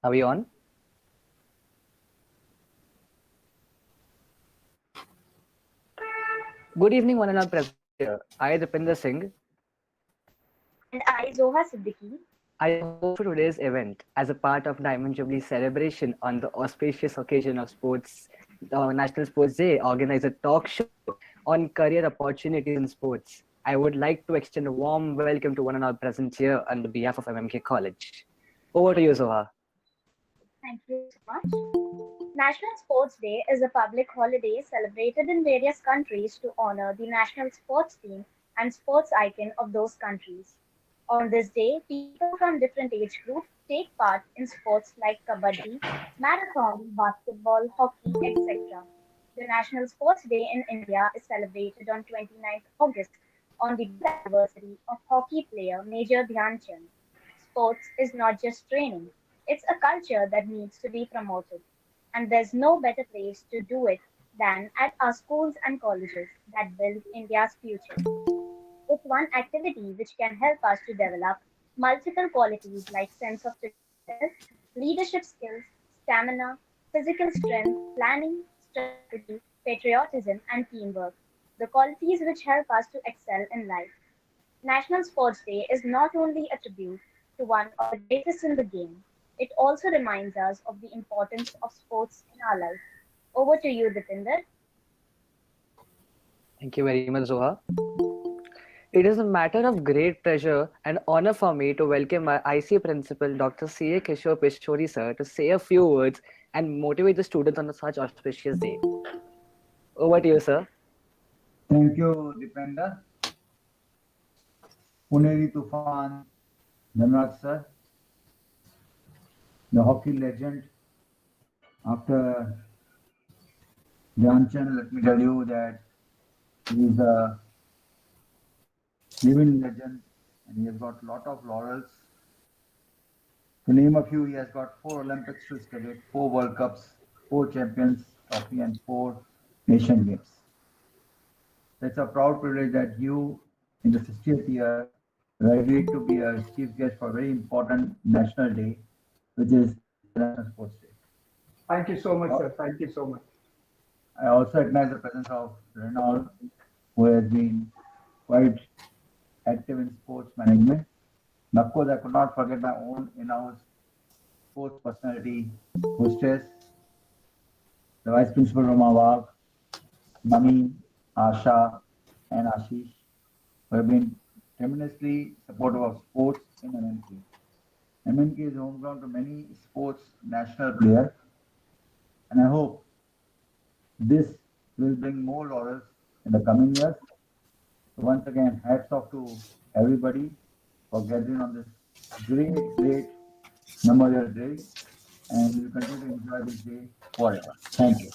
Are we on? Good evening, one and all present here. I, Dipinder Singh, And I, Zoha Siddiqui. I am your host for today's event as a part of Diamond Jubilee celebration on the auspicious occasion of National Sports Day. Organize a talk show on career opportunities in sports. I would like to extend a warm welcome to one and all present here on the behalf of MMK College. Over to you, Zoha. Thank you so much. National Sports Day is a public holiday celebrated in various countries to honor the national sports team and sports icon of those countries. On this day, people from different age groups take part in sports like kabaddi, marathon, basketball, hockey, etc. The National Sports Day in India is celebrated on 29th August on the birth anniversary of hockey player Major Dhyan Chand. Sports is not just training, it's a culture that needs to be promoted. And there's no better place to do it than at our schools and colleges that build India's future. It's one activity which can help us to develop multiple qualities like sense of togetherness, leadership skills, stamina, physical strength, planning, strategy, patriotism, and teamwork. The qualities which help us to excel in life. National Sports Day is not only a tribute to one of the greatest in the game, it also reminds us of the importance of sports in our life. Over to you, Dipinder. Thank you very much, Zoha. It is a matter of great pleasure and honor for me to welcome my IC principal, Dr. C.A. Kishore Pishori sir, to say a few words and motivate the students on such auspicious day. Over to you, sir. Thank you, Dipender. Puneri Tufan, Dhanraj sir, the hockey legend. After Dhyanchan, let me tell you that he is a living legend and he has got a lot of laurels. To name a few, he has got 4 Olympics to his credit, 4 World Cups, 4 Champions Trophy, and 4 Asian Games. It's a proud privilege that you, in the 60th year, were agreed to be a chief guest for a very important national day, which is the National Sports Day. Thank you so much, sir. Thank you so much. I also recognize the presence of Renault, who has been quite active in sports management. And of course, I could not forget my own in-house sports personality, hostess, the Vice Principal Roma Wagh, Mami, Asha, and Ashish, who have been tremendously supportive of sports in MMK. MMK is home ground to many sports national players, and I hope this will bring more laurels in the coming years. So once again, hats off to everybody for gathering on this great Memorial Day, and we will continue to enjoy this day forever. Thank you.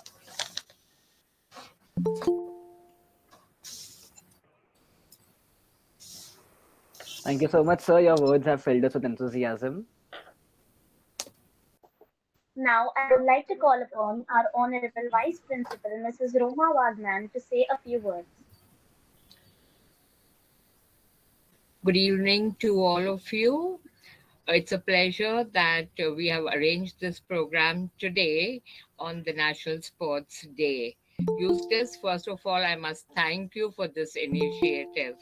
Thank you so much, sir. Your words have filled us with enthusiasm. Now, I would like to call upon our Honorable Vice Principal, Mrs. Roma Wagman, to say a few words. Good evening to all of you. It's a pleasure that we have arranged this program today on the National Sports Day. Eustace, first of all, I must thank you for this initiative.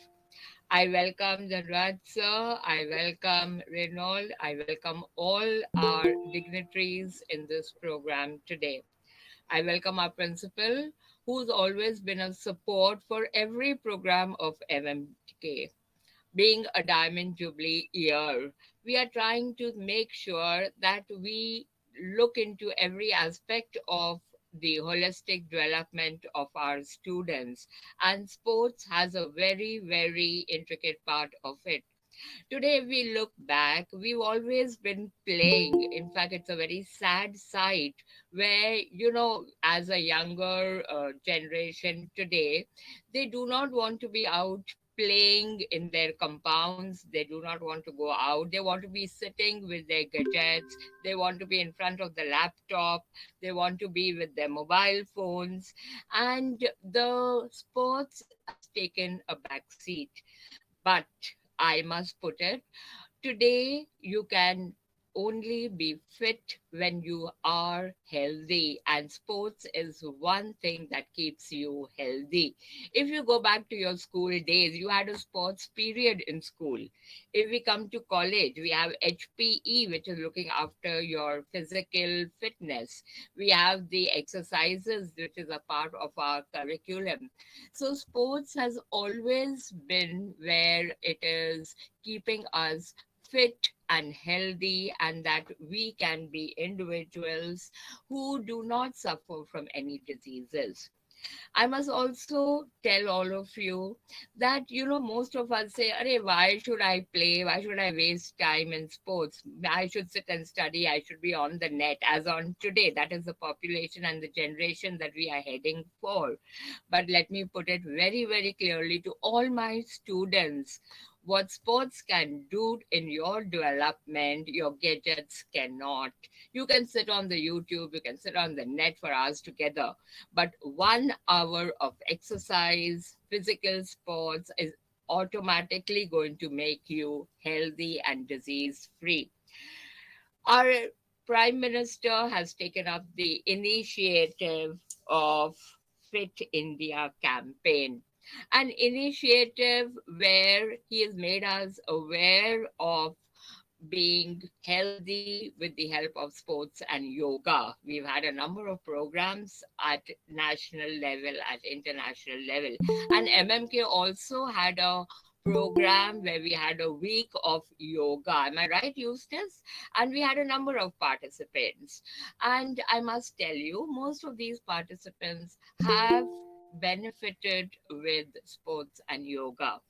I welcome Dhanraj sir, I welcome Renault, I welcome all our dignitaries in this program today. I welcome our principal, who's always been a support for every program of MMK. Being a Diamond Jubilee year, we are trying to make sure that we look into every aspect of the holistic development of our students, and sports has a very intricate part of it. Today, if we look back, we've always been playing. In fact, it's a very sad sight where, as a younger generation today, they do not want to be out playing in their compounds. They do not want to go out. They want to be sitting with their gadgets. They want to be in front of the laptop. They want to be with their mobile phones. And the sports has taken a back seat. But I must put it, today you can only be fit when you are healthy, and sports is one thing that keeps you healthy. If you go back to your school days, you had a sports period in school. If we come to college, we have HPE, which is looking after your physical fitness. We have the exercises, which is a part of our curriculum. So, sports has always been where it is keeping us fit and healthy, and that we can be individuals who do not suffer from any diseases. I must also tell all of you that, most of us say, Arey, why should I play? Why should I waste time in sports? I should sit and study. I should be on the net as on today. That is the population and the generation that we are heading for. But let me put it very, very clearly to all my students: what sports can do in your development, your gadgets cannot. You can sit on the YouTube, you can sit on the net for hours together, but 1 hour of exercise, physical sports is automatically going to make you healthy and disease free. Our Prime Minister has taken up the initiative of Fit India campaign, an initiative where he has made us aware of being healthy with the help of sports and yoga. We've had a number of programs at national level, at international level. And MMK also had a program where we had a week of yoga. Am I right, Eustace? And we had a number of participants. And I must tell you, most of these participants have benefited with sports and yoga.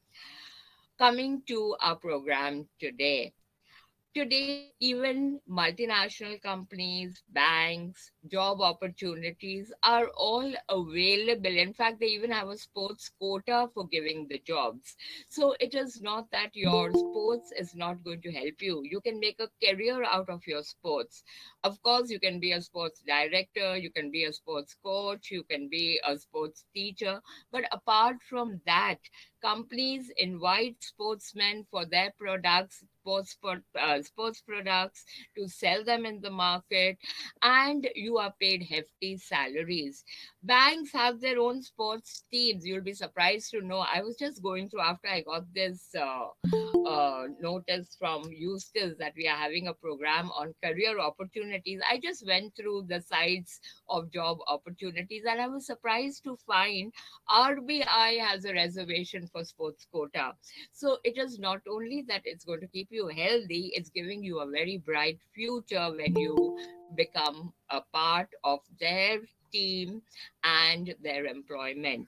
Coming to our program today. Today, even multinational companies, banks, job opportunities are all available. In fact, they even have a sports quota for giving the jobs. So it is not that your sports is not going to help you. You can make a career out of your sports. Of course, you can be a sports director, you can be a sports coach, you can be a sports teacher. But apart from that, companies invite sportsmen for their products, sports products, to sell them in the market, and you are paid hefty salaries. Banks have their own sports teams. You'll be surprised to know. I was just going through after I got this notice from Eustace that we are having a program on career opportunities. I just went through the sites of job opportunities, and I was surprised to find RBI has a reservation for sports quota. So it is not only that it's going to keep you healthy, it's giving you a very bright future when you become a part of their team and their employment.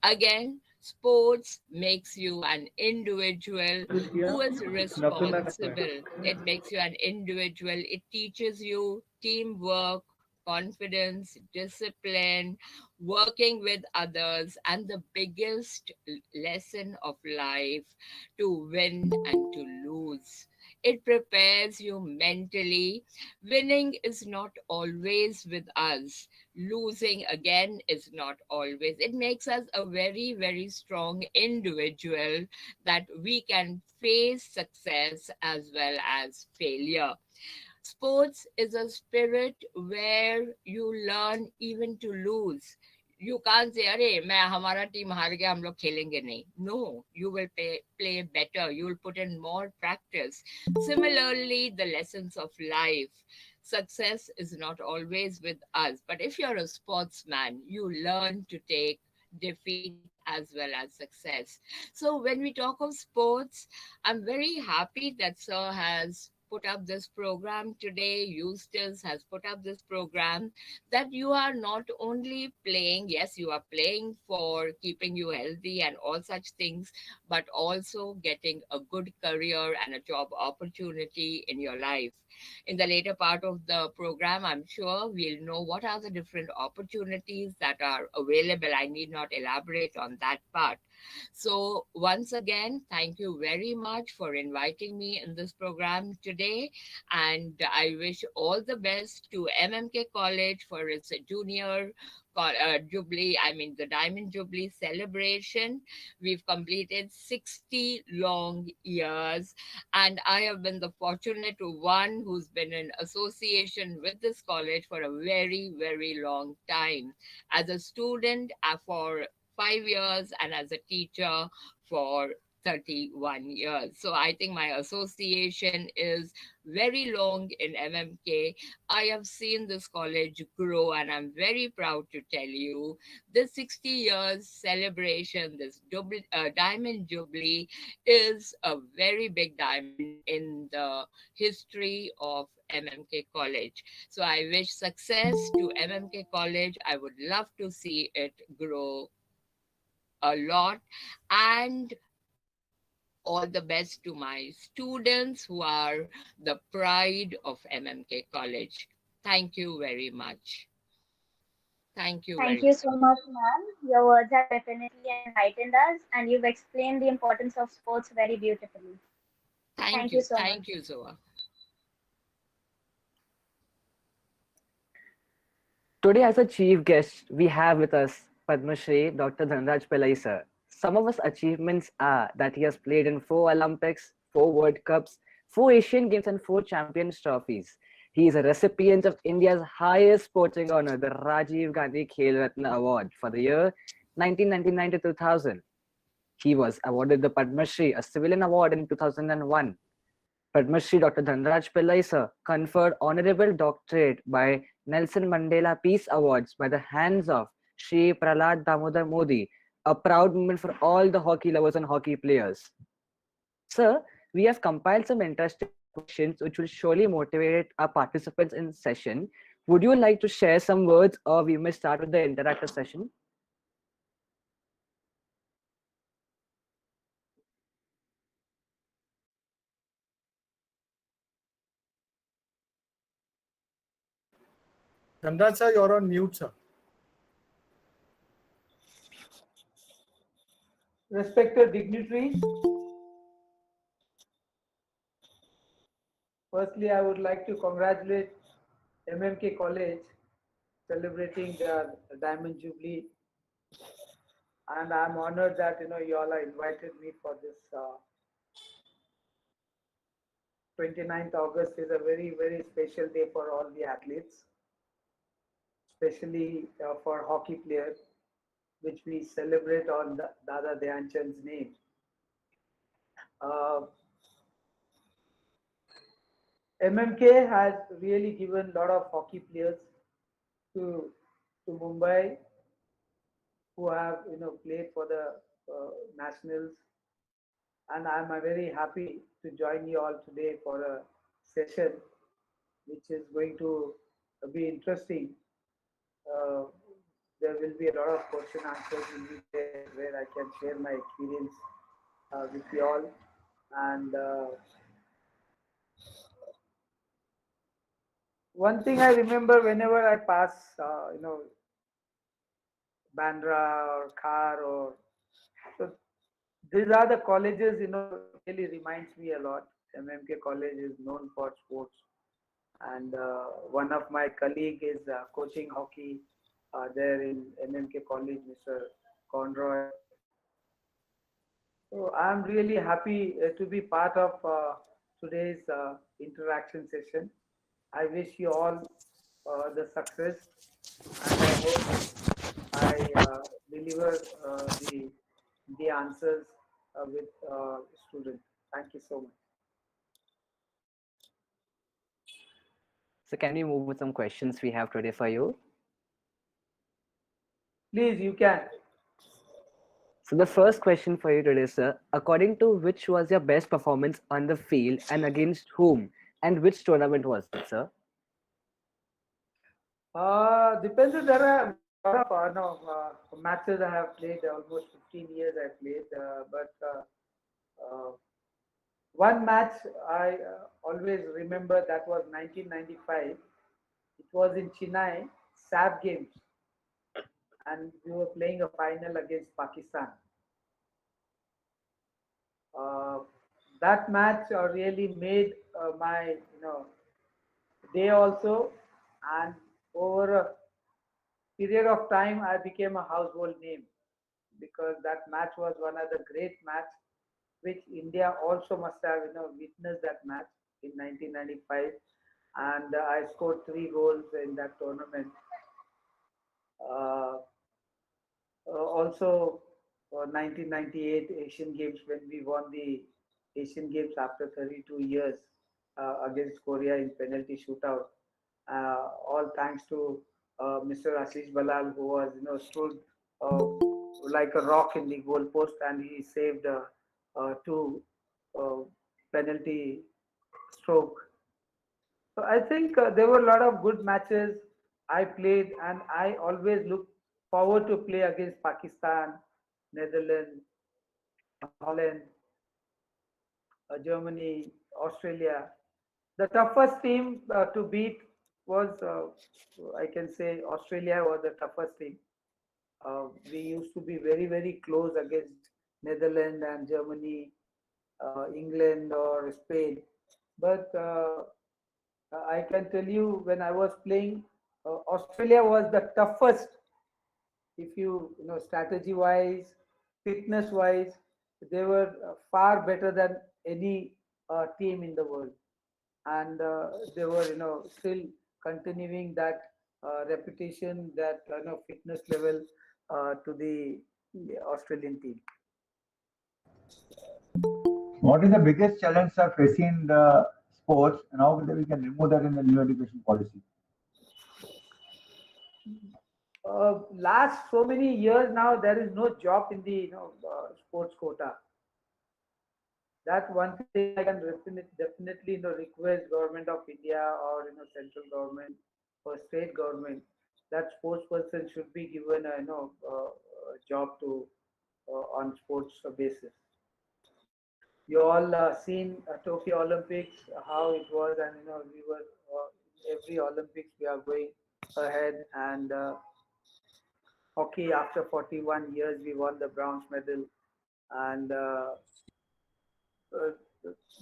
Again, sports makes you an individual who is responsible. It makes you an individual. It teaches you teamwork, confidence, discipline, working with others, and the biggest lesson of life: to win and to lose. It prepares you mentally. Winning is not always with us. Losing again is not always. It makes us a very, very strong individual that we can face success as well as failure. Sports is a spirit where you learn even to lose. You can't say, अरे मैं हमारा team हार गया हम लोग खेलेंगे नहीं. No, you will play better. You will put in more practice. Similarly, the lessons of life. Success is not always with us, but if you're a sportsman, you learn to take defeat as well as success. So when we talk of sports, I'm very happy that Sir has put up this program today. Eustace has put up this program, that you are not only playing, yes, you are playing for keeping you healthy and all such things, but also getting a good career and a job opportunity in your life. In the later part of the program, I'm sure we'll know what are the different opportunities that are available. I need not elaborate on that part. So, once again, thank you very much for inviting me in this program today. And I wish all the best to MMK College for its junior Jubilee, I mean the Diamond Jubilee celebration. We've completed 60 long years, and I have been the fortunate one who's been in association with this college for a very, very long time. As a student for 5 years, and as a teacher for 31 years. So I think my association is very long in MMK. I have seen this college grow, and I'm very proud to tell you this 60 years celebration, this Diamond Jubilee, is a very big diamond in the history of MMK College. So I wish success to MMK College. I would love to see it grow a lot, and all the best to my students who are the pride of MMK College. Thank you very much. Thank you Thank very you much. so much, ma'am. Your words have definitely enlightened us, and you've explained the importance of sports very beautifully. Thank Thank you you. so much. Thank you, Zoa. Today, as a chief guest, we have with us Padma Shri Dr. Dhanraj Pillai sir. Some of his achievements are that he has played in 4 Olympics, 4 World Cups, 4 Asian Games, and 4 Champions trophies. He is a recipient of India's highest sporting honor, the Rajiv Gandhi Khel Ratna Award for the year 1999 to 2000. He was awarded the Padma Shri, a civilian award, in 2001. Padma Shri Dr. Dhanraj Pillai sir conferred honorable doctorate by Nelson Mandela Peace Awards by the hands of Shri Prahlad Damodar Modi, a proud moment for all the hockey lovers and hockey players. Sir, we have compiled some interesting questions which will surely motivate our participants in session. Would you like to share some words, or we may start with the interactive session? Dhanraj sir, you're on mute, sir. Respected dignitaries, firstly, I would like to congratulate MMK College celebrating their Diamond Jubilee, and I'm honored that you all are invited me for this. 29th August is a very, very special day for all the athletes, especially for hockey players, which we celebrate on Dada Dhyan Chand's name. Uh, MMK has really given a lot of hockey players to Mumbai who have played for the nationals, and I'm very happy to join you all today for a session which is going to be interesting. Uh, there will be a lot of question answers will be there where I can share my experience with you all. And one thing I remember whenever I pass, Bandra or Khar or so, these are the colleges. Really reminds me a lot. MMK College is known for sports, and one of my colleague is coaching hockey there in MMK College, Mr. Conroy. So I'm really happy to be part of today's interaction session. I wish you all the success, and I hope I deliver the answers with students. Thank you so much. So, can we move with some questions we have today for you? Please, you can. So the first question for you today, sir, according to which was your best performance on the field and against whom, and which tournament was it, sir? Depends. There are a lot of matches I have played. Almost 15 years I played, but uh, one match I always remember, that was 1995. It was in Chennai, SAP Games, and we were playing a final against Pakistan. Uh, that match really made my day also, and over period of time I became a household name because that match was one of the great match which India also must have witnessed that match in 1995, and I scored 3 goals in that tournament. Uh, Also, 1998 Asian Games when we won the Asian Games after 32 years against Korea in penalty shootout. All thanks to Mr. Ashish Balal, who was stood like a rock in the goalpost, and he saved two uh, penalty stroke. So I think there were a lot of good matches I played, and I always look forward to play against Pakistan, Netherlands, Holland, Germany, Australia. The toughest team to beat was, I can say, Australia was the toughest team. We used to be very, very close against Netherlands and Germany, England or Spain. But I can tell you when I was playing, Australia was the toughest. If strategy wise, fitness wise, they were far better than any team in the world, and they were still continuing that reputation, that fitness level to the Australian team. What is the biggest challenge sir facing in the sports, and how we can remove that in the new education policy? Last so many years now, there is no job in the sports quota. That's one thing I can definitely request government of India or central government or state government, that sports person should be given a a job to on sports basis. You all seen Tokyo Olympics, how it was, and we were every Olympics we are going ahead, and hockey after 41 years we won the bronze medal, and uh,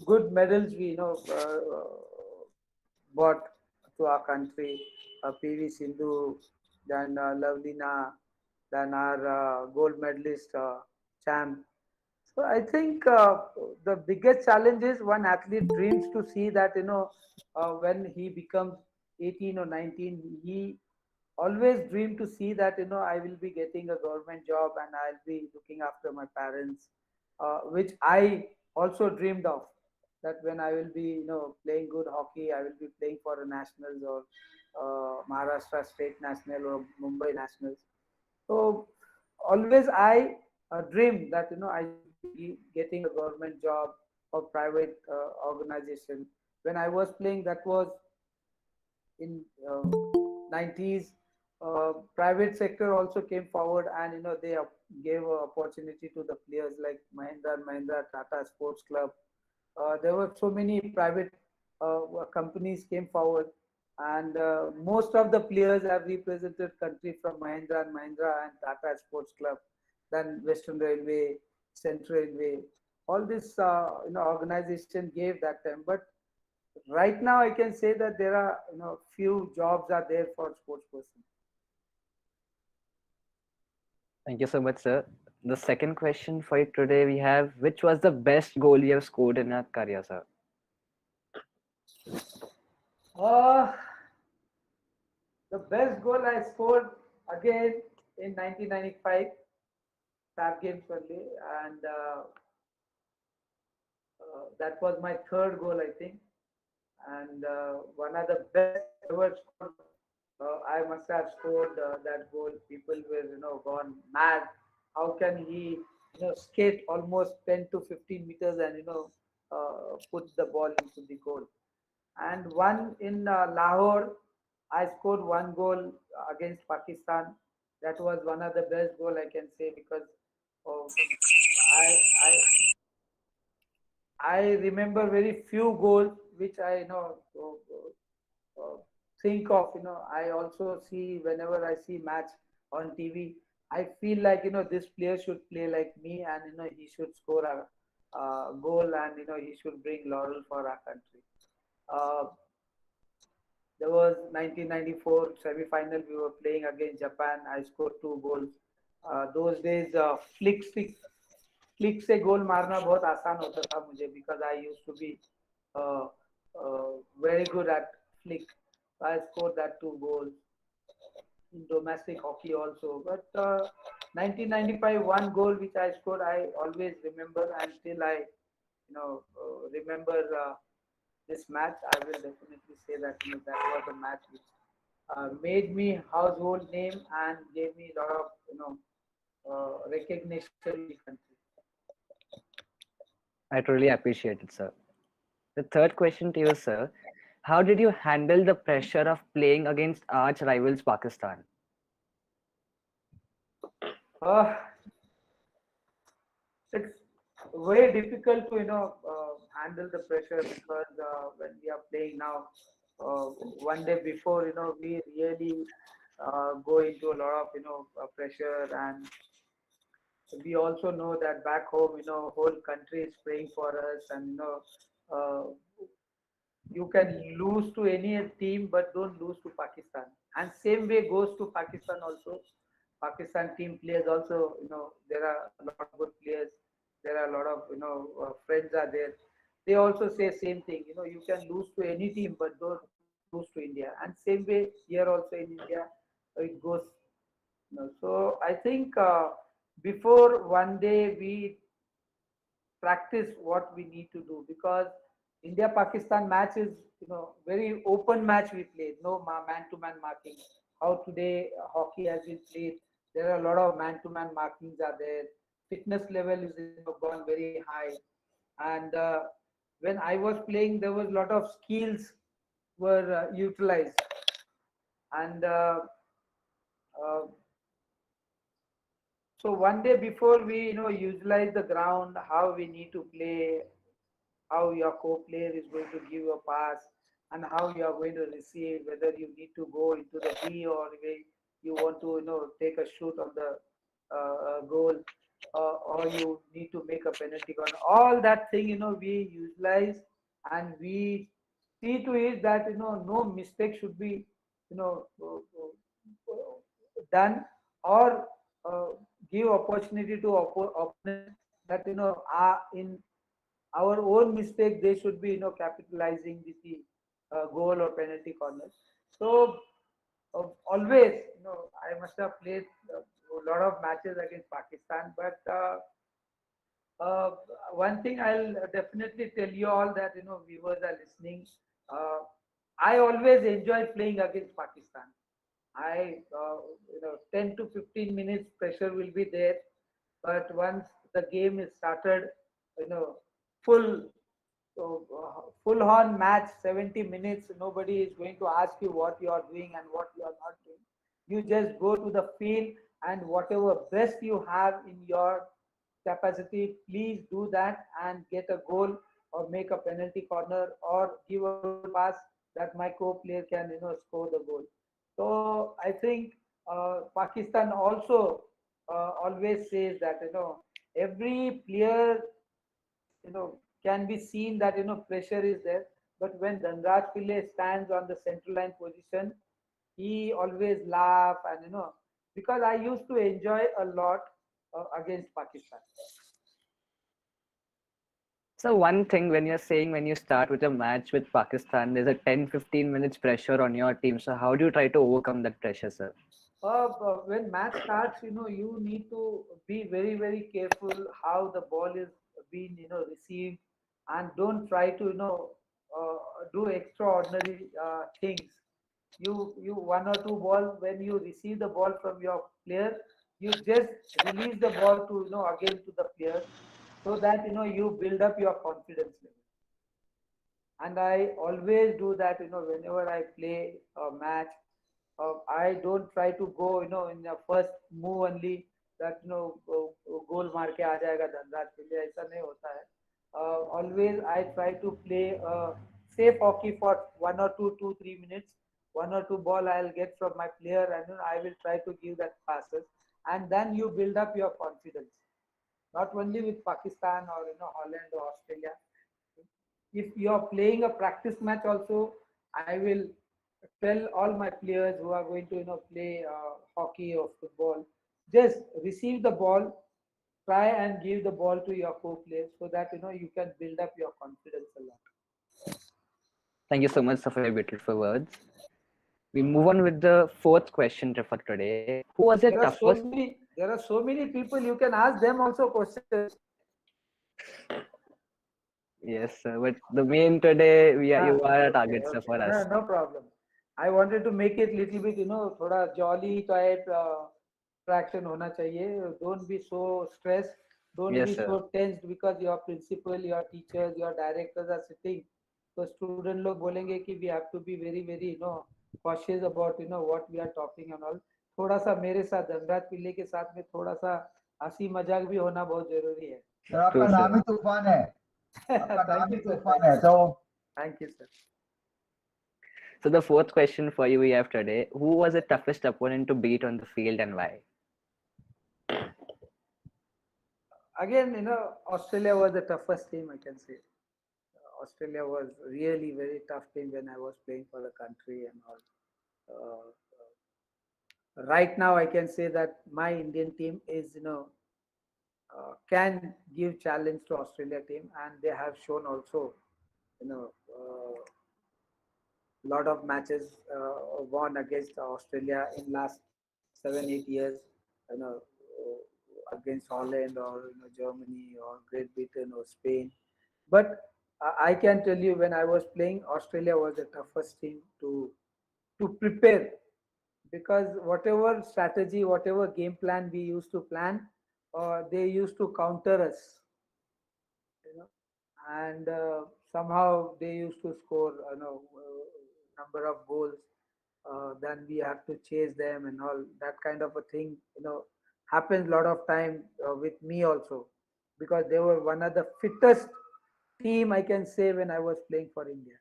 good medals we brought to our country. PV Sindhu, then Lavlina, then our gold medalist Champ. So I think the biggest challenge is one athlete dreams to see that when he becomes 18 or 19, he always dream to see that I will be getting a government job and I'll be looking after my parents, which I also dreamed of, that when I will be playing good hockey, I will be playing for the nationals or Maharashtra state national or Mumbai nationals. So always I dream that I should be getting a government job or private organization. When I was playing, that was in 90s. Private sector also came forward, and they gave opportunity to the players like Mahindra and Mahindra, Tata Sports Club. There were so many private companies came forward, and most of the players have represented country from Mahindra and Mahindra and Tata Sports Club, then Western Railway, Central Railway. All this organization gave that time, but right now I can say that there are few jobs are there for sports person. Thank you so much, sir. The second question for you today we have: which was the best goal you have scored in your career, sir? Uh, the best goal I scored again in 1995 SAP games only, and that was my third goal, I think, and one of the best I ever scored. I must have scored that goal. People were gone mad. How can he skate almost 10 to 15 meters and put the ball into the goal? And one in Lahore, I scored one goal against Pakistan. That was one of the best goal I can say, because uh, I I I remember very few goals which I think of. I also see whenever I see match on TV. I feel like this player should play like me, and he should score a goal, and he should bring laurel for our country. Uh, There was 1994 semi-final. We were playing against Japan. I scored 2 goals. Those days, click से गोल मारना बहुत आसान होता था मुझे because I used to be uh, very good at flick. I scored that 2 goals in domestic hockey also. But 1995 one goal which I scored, I always remember, and still I remember this match. I will definitely say that that was a match which made me household name and gave me a lot of recognition in the country. I truly appreciate it, sir. The third question to you, sir. How did you handle the pressure of playing against arch rivals Pakistan? Uh, it's very difficult to handle the pressure because when we are playing now, uh, one day before we really go into a lot of pressure, and we also know that back home whole country is praying for us, and uh, you can lose to any team but don't lose to Pakistan, and same way goes to Pakistan also. Pakistan team players also, there are a lot of good players, there are a lot of friends are there. They also say same thing, you can lose to any team but don't lose to India, and same way here also in India it goes. So I think before one day we practice what we need to do, because India Pakistan match is very open match we play, no man to man marking. How today hockey has been played, there are a lot of man to man markings are there. Fitness level is gone very high, and when I was playing there was a lot of skills were utilized, and uh, so one day before we utilize the ground, how we need to play, how your co-player is going to give a pass, and how you are going to receive, whether you need to go into the B or you want to take a shoot on the goal, or you need to make a penalty corner. All that thing we utilize, and we see to it that no mistake should be done, or uh, give opportunity to opponent that in our own mistake they should be capitalizing with the goal or penalty corner. So always I must have played a lot of matches against Pakistan, but uh, one thing I'll definitely tell you all that viewers are listening. uh, I always enjoy playing against Pakistan. I 10 to 15 minutes pressure will be there, but once the game is started, you know full full on match, 70 minutes, nobody is going to ask you what you are doing and what you are not doing. You just go to the field, and whatever best you have in your capacity, please do that and get a goal, or make a penalty corner, or give a good pass that my co-player can score the goal. So I think Pakistan also always says that every player can be seen that pressure is there, but when Dhanraj Pillai stands on the central line position, he always laugh, and because I used to enjoy a lot against Pakistan. So one thing when you're saying when you start with a match with Pakistan, there's a 10-15 minutes pressure on your team. So how do you try to overcome that pressure, sir? When match starts, you need to be very, very careful how the ball is being, received, and don't try to, uh, do extraordinary things. You one or two ball, when you receive the ball from your player, you just release the ball to, again to the player, so that you build up your confidence level. And I always do that. Whenever I play a match, I don't try to go in the first move only, that goal मार के आ जाएगा धनराज के लिए, ऐसा नहीं होता है. Always I try to play safe hockey for 1 or 2, 2, 3 minutes. One or two ball I'll get from my player, and I will try to give that passes, and then you build up your confidence. Not only with Pakistan or Holland or Australia. If you are playing a practice match also, I will tell all my players who are going to play hockey or football, just receive the ball, try and give the ball to your co-players so that you can build up your confidence a lot. Thank you so much, sir, for your beautiful words. We move on with the fourth question for today. Who was the toughest? There are so many people, you can ask them also questions. Yes, sir. But the main today, you are a Okay, target, sir, okay. for No, us. no problem. I wanted to make it little bit, thoda jolly type interaction hona chahiye. Don't be so stressed. Don't Yes, be sir. so tensed because your principal, your teachers, your directors are sitting. So student log bolenge ki we have to be very, very, cautious about, what we are talking and all. थोड़ा सा मेरे साथ धनराज पिल्ले के साथ में थोड़ा सा हंसी मजाक भी होना बहुत जरूरी है. सर आपका True, नाम sir. ही तूफान है. आपका Thank नाम ही you, sir. तूफान है. तो Thank you, sir. So the fourth question for you we have today: Who was the toughest opponent to beat on the field and why? Again, Australia was the toughest team, I can say. Australia was really very tough team when I was playing for the country and all. Right now, I can say that my Indian team is, can give challenge to Australia team, and they have shown also, you know, lot of matches won against Australia in last 7 8 years. You know, against Holland or Germany or Great Britain or Spain. But I can tell you, when I was playing, Australia was the toughest team to prepare, because whatever strategy, whatever game plan we used to plan, they used to counter us, you know, and somehow they used to score, number of goals. Then we have to chase them and all that kind of a thing. Happens a lot of time with me also, because they were one of the fittest team, I can say, when I was playing for India.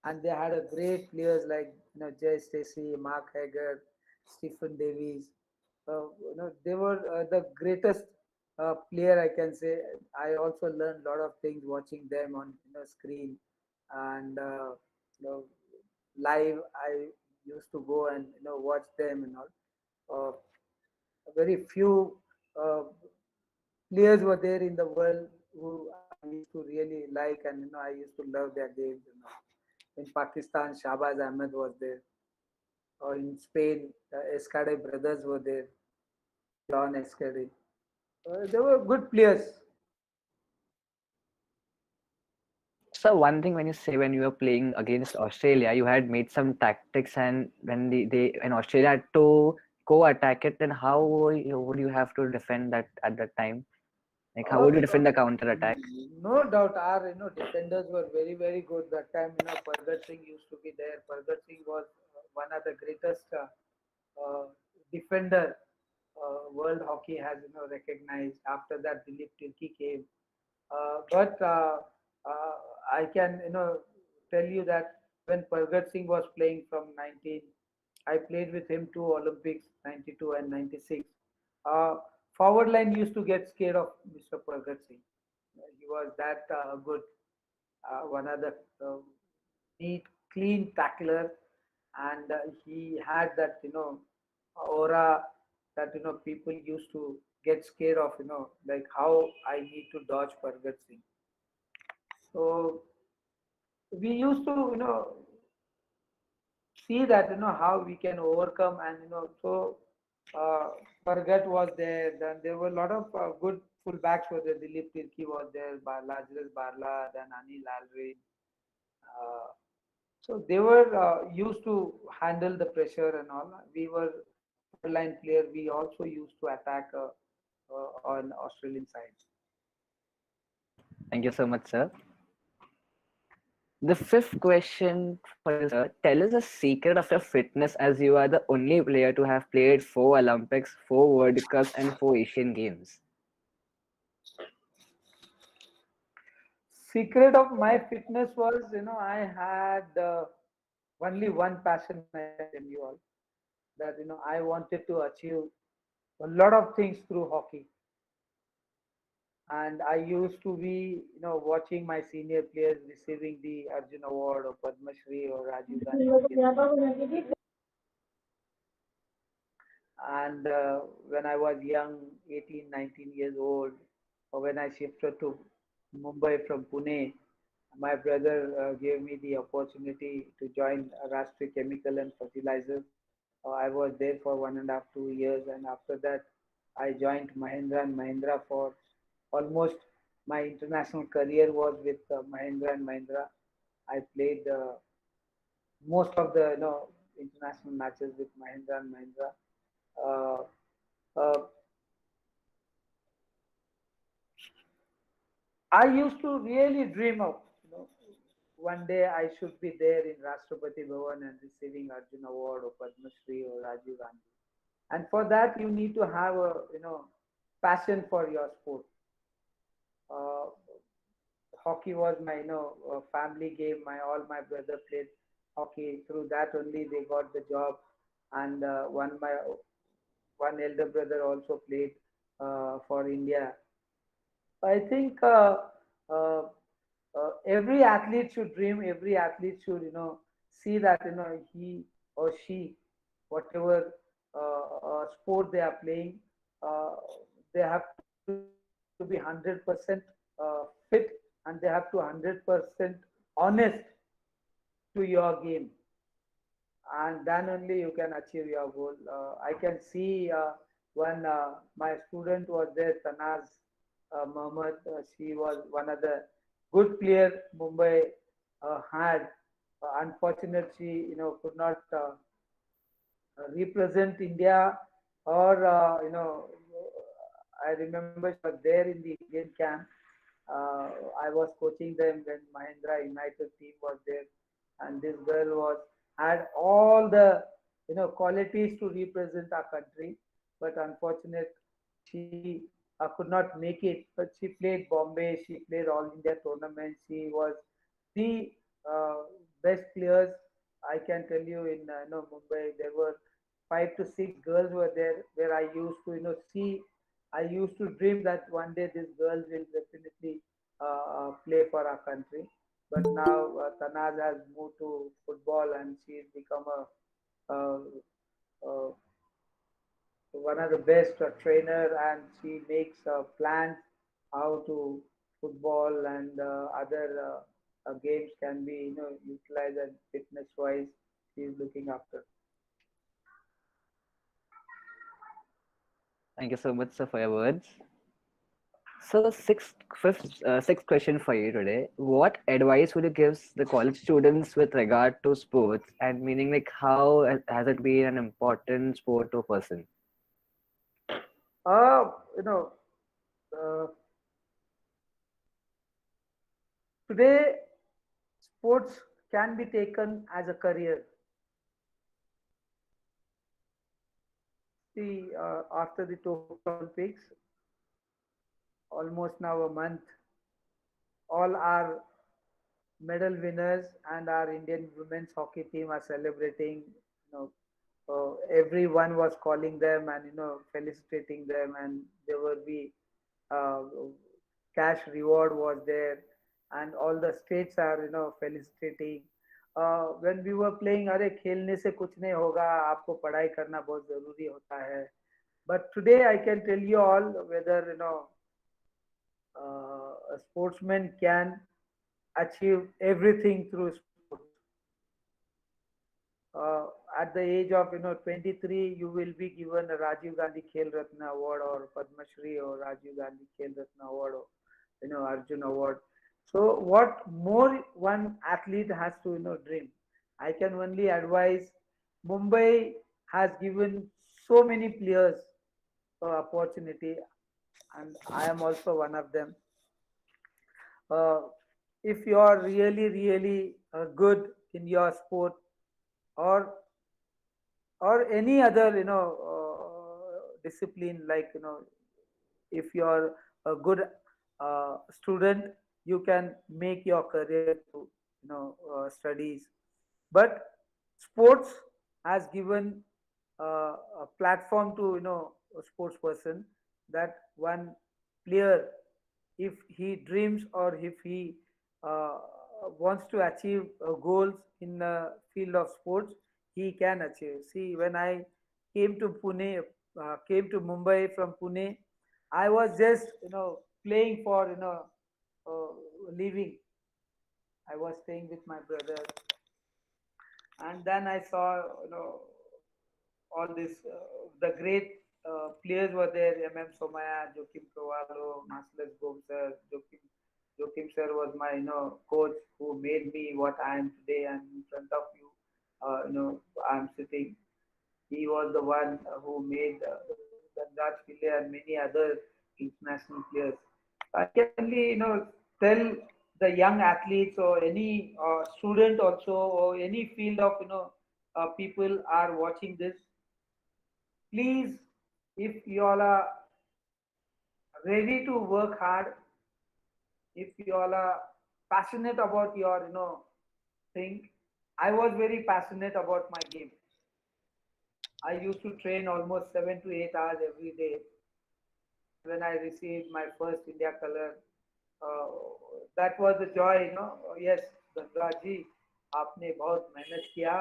And they had a great players like Jay Stacey, Mark Hager, Stephen Davies. They were the greatest player, I can say. I also learned a lot of things watching them on screen, and live. I used to go and watch them and all. Very few uh, players were there in the world who I used to really like, and I used to love their games. In Pakistan, Shahbaz Ahmed was there. Or in Spain, Escade brothers were there. John Escade. They were good players. So one thing when you say when you were playing against Australia, you had made some tactics, and when when Australia had to co-attack it, then how would you have to defend that at that time? Like how Uh, would you defend the counter attack? no doubt, our defenders were very very good that time. Pargat Singh used to be there. Pargat Singh was one of the greatest defender world hockey has recognized. After that, Dilip Tirki came. But I can tell you that when Pargat Singh was playing from 19, I played with him two Olympics, 92 and 96. Uh, Forward line used to get scared of Mr. Pargat Singh. He was that good, one of the neat, clean tackler, and he had that aura that people used to get scared of. Like how I need to dodge Pargat Singh. So we used to see that how we can overcome, and so uh, Pargat was there. Then there were a lot of good fullbacks were there. Dilip Tirki was there, Lazarus Barla, then Anil Alvin. Uh, so they were used to handle the pressure and all. We were forward line player. We also used to attack on Australian side. Thank you so much, sir. The fifth question for you, sir. Tell us the secret of your fitness, as you are the only player to have played 4 Olympics, 4 World Cups, and 4 Asian Games. Secret of my fitness was, I had only one passion, I can tell you all, that I wanted to achieve a lot of things through hockey. and I used to be, watching my senior players receiving the Arjun Award or Padma Shri or Rajiv Gandhi Khel Ratna. And when I was young, 18, 19 years old, or when I shifted to Mumbai from Pune, my brother gave me the opportunity to join Rashtriya Chemical and Fertilizer. I was there for 1.5, 2 years, and after that, I joined Mahindra and Mahindra for almost my international career was with Mahindra and Mahindra. I played most of the international matches with Mahindra and Mahindra. Uh, uh, I used to really dream of, one day I should be there in Rashtrapati Bhavan and receiving Arjun Award or Padma Shri or Rajiv Gandhi. And for that, you need to have a, passion for your sport. Uh, Hockey was my, family game. All my brother played hockey. Through that only they got the job. And one elder brother also played for India. I think uh, every athlete should dream. Every athlete should, see that he or she, whatever sport they are playing, uh, they have to be 100% fit, and they have to 100% honest to your game, and then only you can achieve your goal. I can see when my student was there, Tanaz Mohammed. She was one of the good player Mumbai had. Unfortunately, she could not represent India, or I remember she was there in the Indian camp. I was coaching them when Mahindra United team was there, and this girl was had all the qualities to represent our country, but unfortunate she could not make it. But she played Bombay, she played All India tournament. She was the uh, best players. I can tell you in Mumbai there were 5 to 6 girls were there where I used to see. I used to dream that one day these girls will definitely play for our country. But now Tanaz has moved to football and she's become uh, uh, one of the best trainer, and she makes plans how to football and other games can be utilized, and fitness wise she's looking after. Thank you so much, sir, for your words. So, sixth question for you today. What advice would you give the college students with regard to sports, and meaning like how has it been an important sport to a person? uh you know uh, Today sports can be taken as a career. See, after the Tokyo Olympics, almost now a month, all our medal winners and our Indian women's hockey team are celebrating. Everyone was calling them and felicitating them, and there will be uh, cash reward was there, and all the states are felicitating. When we were playing, अरे खेलने से कुछ नहीं होगा, आपको पढ़ाई करना बहुत जरूरी होता है. But today I can tell you all whether a sportsman can achieve everything through sports. Uh, at the age of 23, you will be given a Rajiv Gandhi Khel Ratna Award or Padma Shri or Rajiv Gandhi Khel Ratna Award or Arjun Award. So what more one athlete has to dream? I can only advise. Mumbai has given so many players opportunity, and I am also one of them. Uh, if you are really really good in your sport, or any other discipline, like if you are a good student, you can make your career through studies. But sports has given a platform to a sports person, that one player if he dreams or if he uh, wants to achieve goals in the field of sports, he can achieve. See, when I came to Pune, came to Mumbai from Pune, I was just playing for living. I was staying with my brother, and then I saw all this the great players were there. Somaya, Joakim Kowalo, Marcellus Gomser, Joakim sir was my coach who made me what I am today, and in front of you, I am sitting. He was the one who made the Raj Pillai and many other international players. I can only tell the young athletes or any student also or any field of people are watching this. Please, if you all are ready to work hard, if you all are passionate about your thing, I was very passionate about my game. I used to train almost 7 to 8 hours every day. When I received my first India color, uh, that was the joy, Yes, Dhanraj जी, आपने बहुत मेहनत किया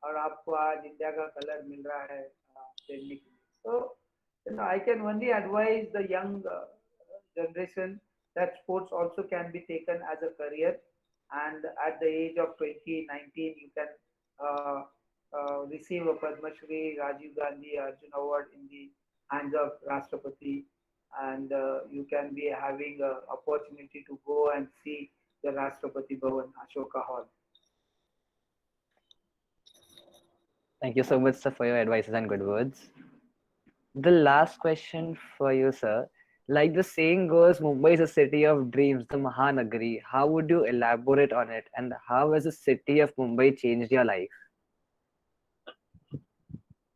और आपको आज India का colour मिल रहा है खेलने के लिए. So, I can only advise the young generation that sports also can be taken as a career, and at the age of 2019, you can receive a Padma Shri, Rajiv Gandhi Arjun Award in the hands of Rashtrapati, and you can be having an opportunity to go and see the Rashtrapati Bhavan, Ashoka Hall. Thank you so much, sir, for your advices and good words. The last question for you, sir. Like the saying goes, Mumbai is a city of dreams, the Mahanagari. How would you elaborate on it, and how has the city of Mumbai changed your life?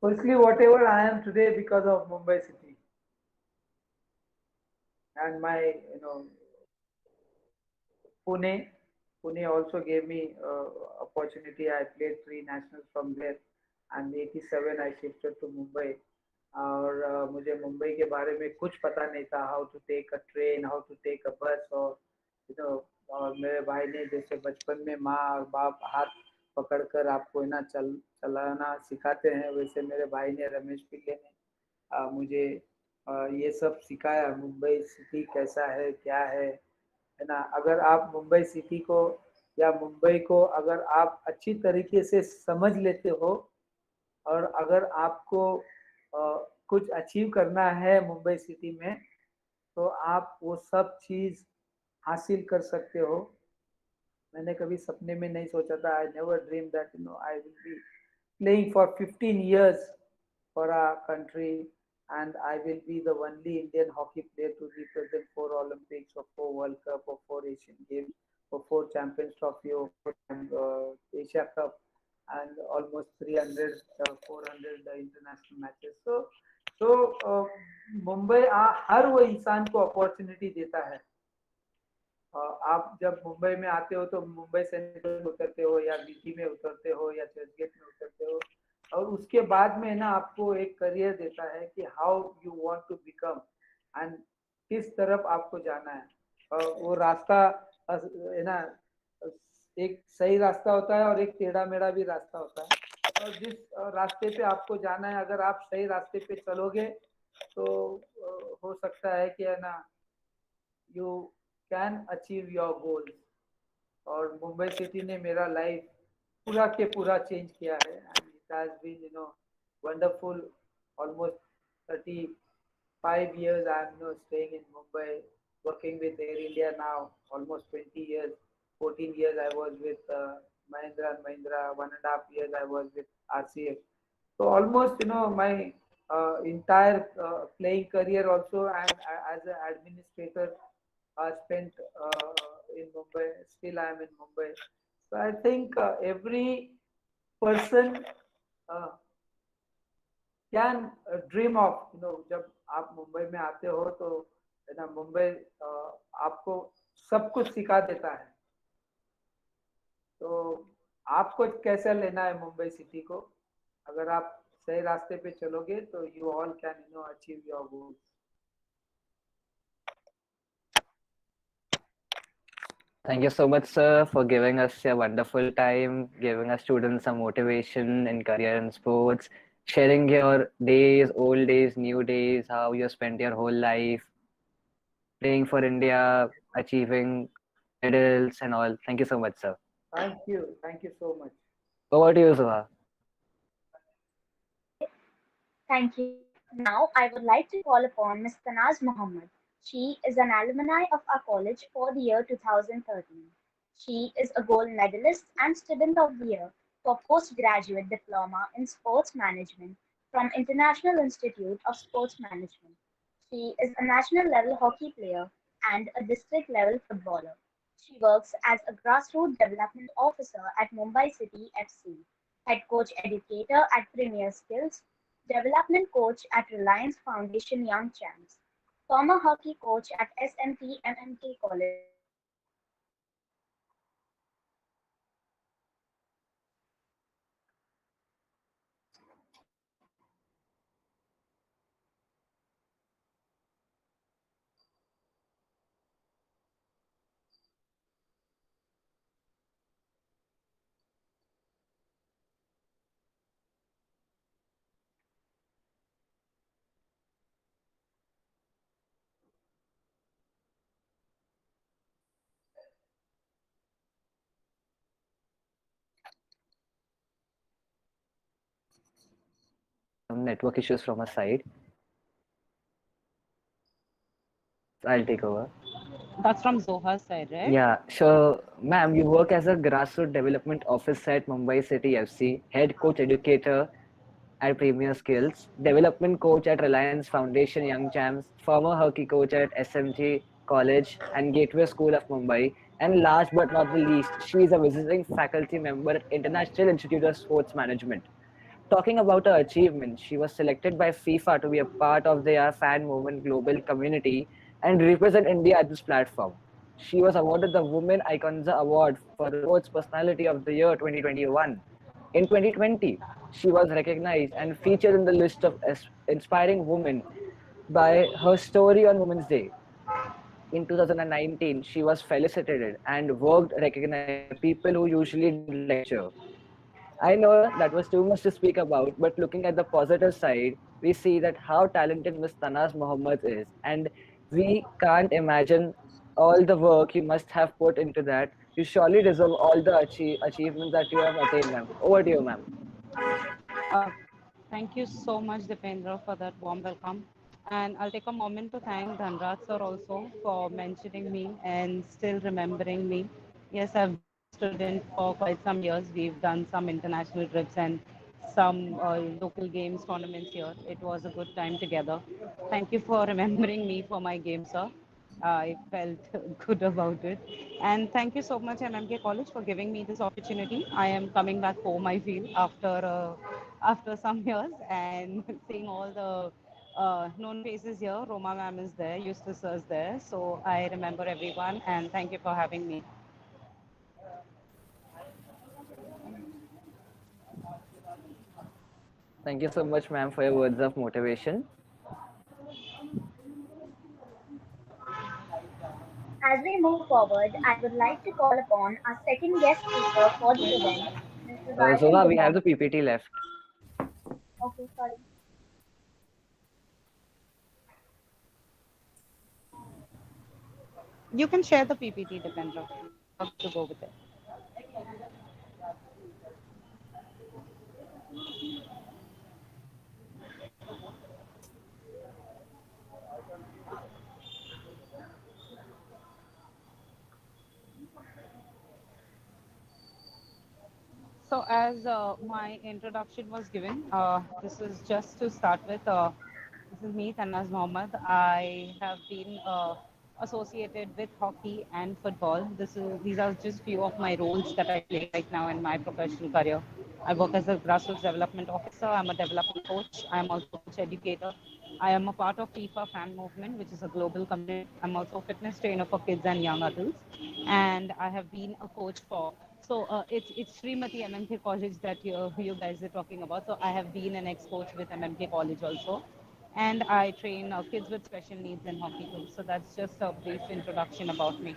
Firstly, whatever I am today because of Mumbai city and my Pune. Pune also gave me opportunity. I played three nationals from there, and '87 I shifted to Mumbai. और मुझे मुंबई के बारे में कुछ पता नहीं था, how to take a train, how to take a bus, और और मेरे भाई ने जैसे बचपन में माँ और बाप हाथ पकड़कर आपको ना चलाना सिखाते हैं, वैसे मेरे भाई ने, रमेश पिल्ले ने मुझे ये सब सिखाया, मुंबई सिटी कैसा है, क्या है ना. अगर आप मुंबई सिटी को या मुंबई को अगर आप अच्छी तरीके से समझ लेते हो, और अगर आपको कुछ अचीव करना है मुंबई सिटी में, तो आप वो सब चीज हासिल कर सकते हो. मैंने कभी सपने में नहीं सोचा था, I never dream that I will be playing for 15 years for our country, and I will be the only Indian hockey player to represent 4 Olympics or 4 World Cup or 4 Asian Games or 4 Champions Trophy or 4 Asia Cup and almost 300 400 international matches. So Mumbai हर वो इंसान को opportunity देता है. आप जब मुंबई में आते हो तो मुंबई सेंट्रल में उतरते हो या बीटी में उतरते हो या चर्चगेट में उतरते हो, और उसके बाद में ना आपको एक करियर देता है कि how you want to become and किस तरफ आपको जाना है. और वो रास्ता है ना, एक सही रास्ता होता है और एक टेढ़ा मेढ़ा भी रास्ता होता है. और जिस रास्ते पे आपको जाना है, अगर आप सही रास्ते पे चलोगे तो हो सकता है कि है ना, you can achieve your goals. और मुंबई सिटी ने मेरा लाइफ पूरा के पूरा चेंज किया है, and it has been wonderful. Almost 35 years I am staying in Mumbai, working with Air India now, almost 20 years. 14 years I was with Mahindra and Mahindra, 1.5 years I was with RCF. So almost my entire playing career also, and as an administrator spent in Mumbai. Still I am in Mumbai. So I think every person can dream of, जब आप मुंबई में आते हो तो है ना, मुंबई आपको सब कुछ सिखा देता है. तो आपको कैसा लेना है मुंबई सिटी को, अगर आप सही रास्ते पे चलोगे तो you all can achieve your goals. Thank you so much, sir, for giving us a wonderful time, giving us students some motivation in career and sports, sharing your days, old days, new days, how you spent your whole life playing for India, achieving medals and all. Thank you so much, sir. Thank you so much. Over to you, Suha. Thank you. Now I would like to call upon Ms. Tanaz Mohammed. She is an alumni of our college for the year 2013. She is a gold medalist and Student of the Year for Postgraduate Diploma in Sports Management from International Institute of Sports Management. She is a national level hockey player and a district level footballer. She works as a grassroots development officer at Mumbai City FC, head coach educator at Premier Skills, development coach at Reliance Foundation Young Champs, former hockey coach at SMT MMK College, and currently working as a national coordinator at Reliance Foundation Young Champs. Some network issues from our side. I'll take over. That's from Zoha's side, right? Yeah, so ma'am, you work as a grassroots development officer at Mumbai City FC, head coach educator at Premier Skills, development coach at Reliance Foundation Young Champs, former hockey coach at SMT College and Gateway School of Mumbai, and last but not the least, she is a visiting faculty member at International Institute of Sports Management. Talking about her achievement, she was selected by FIFA to be a part of their fan movement global community and represent India at this platform. She was awarded the Women Iconza Award for the Sports Personality of the Year 2021. In 2020, she was recognized and featured in the list of inspiring women by her story on Women's Day. In 2019, she was felicitated and worked recognized by people who usually don't lecture. I know that was too much to speak about, but looking at the positive side, we see that how talented Miss Tanaz Mohammed is, and we can't imagine all the work you must have put into that. You surely deserve all the achievements that you have attained, ma'am. Over to you, ma'am. Uh, Thank you so much, Dipendra, for that warm welcome. And I'll take a moment to thank Dhanraj sir also for mentioning me and still remembering me. Yes, I've been a student for quite some years. We've done some international trips and some local games tournaments here. It was a good time together. Thank you for remembering me for my game, sir. I felt good about it. And thank you so much, MMK College, for giving me this opportunity. I am coming back home, I feel, after some years and seeing all the known faces here. Roma ma'am is there, Eustace is there. So I remember everyone and thank you for having me. Thank you so much, ma'am, for your words of motivation. As we move forward, I would like to call upon our second guest speaker for the event, Mr. Ryan Zola, we have the Gumon. PPT left. Okay, sorry. You can share the PPT, Dipendra. I'd love to go with it. So, as my introduction was given, this is just to start with. This is me, Tanaz Mohammed. I have been associated with hockey and football. These are just few of my roles that I play right now in my professional career. I work as a grassroots development officer. I'm a development coach. I am also a coach educator. I am a part of FIFA fan movement, which is a global community. I'm also a fitness trainer for kids and young adults, and I have been a coach for. So it's Srimati MMK College that you guys are talking about. So I have been an ex-coach with MMK College also, and I train kids with special needs in hockey too. So that's just a brief introduction about me.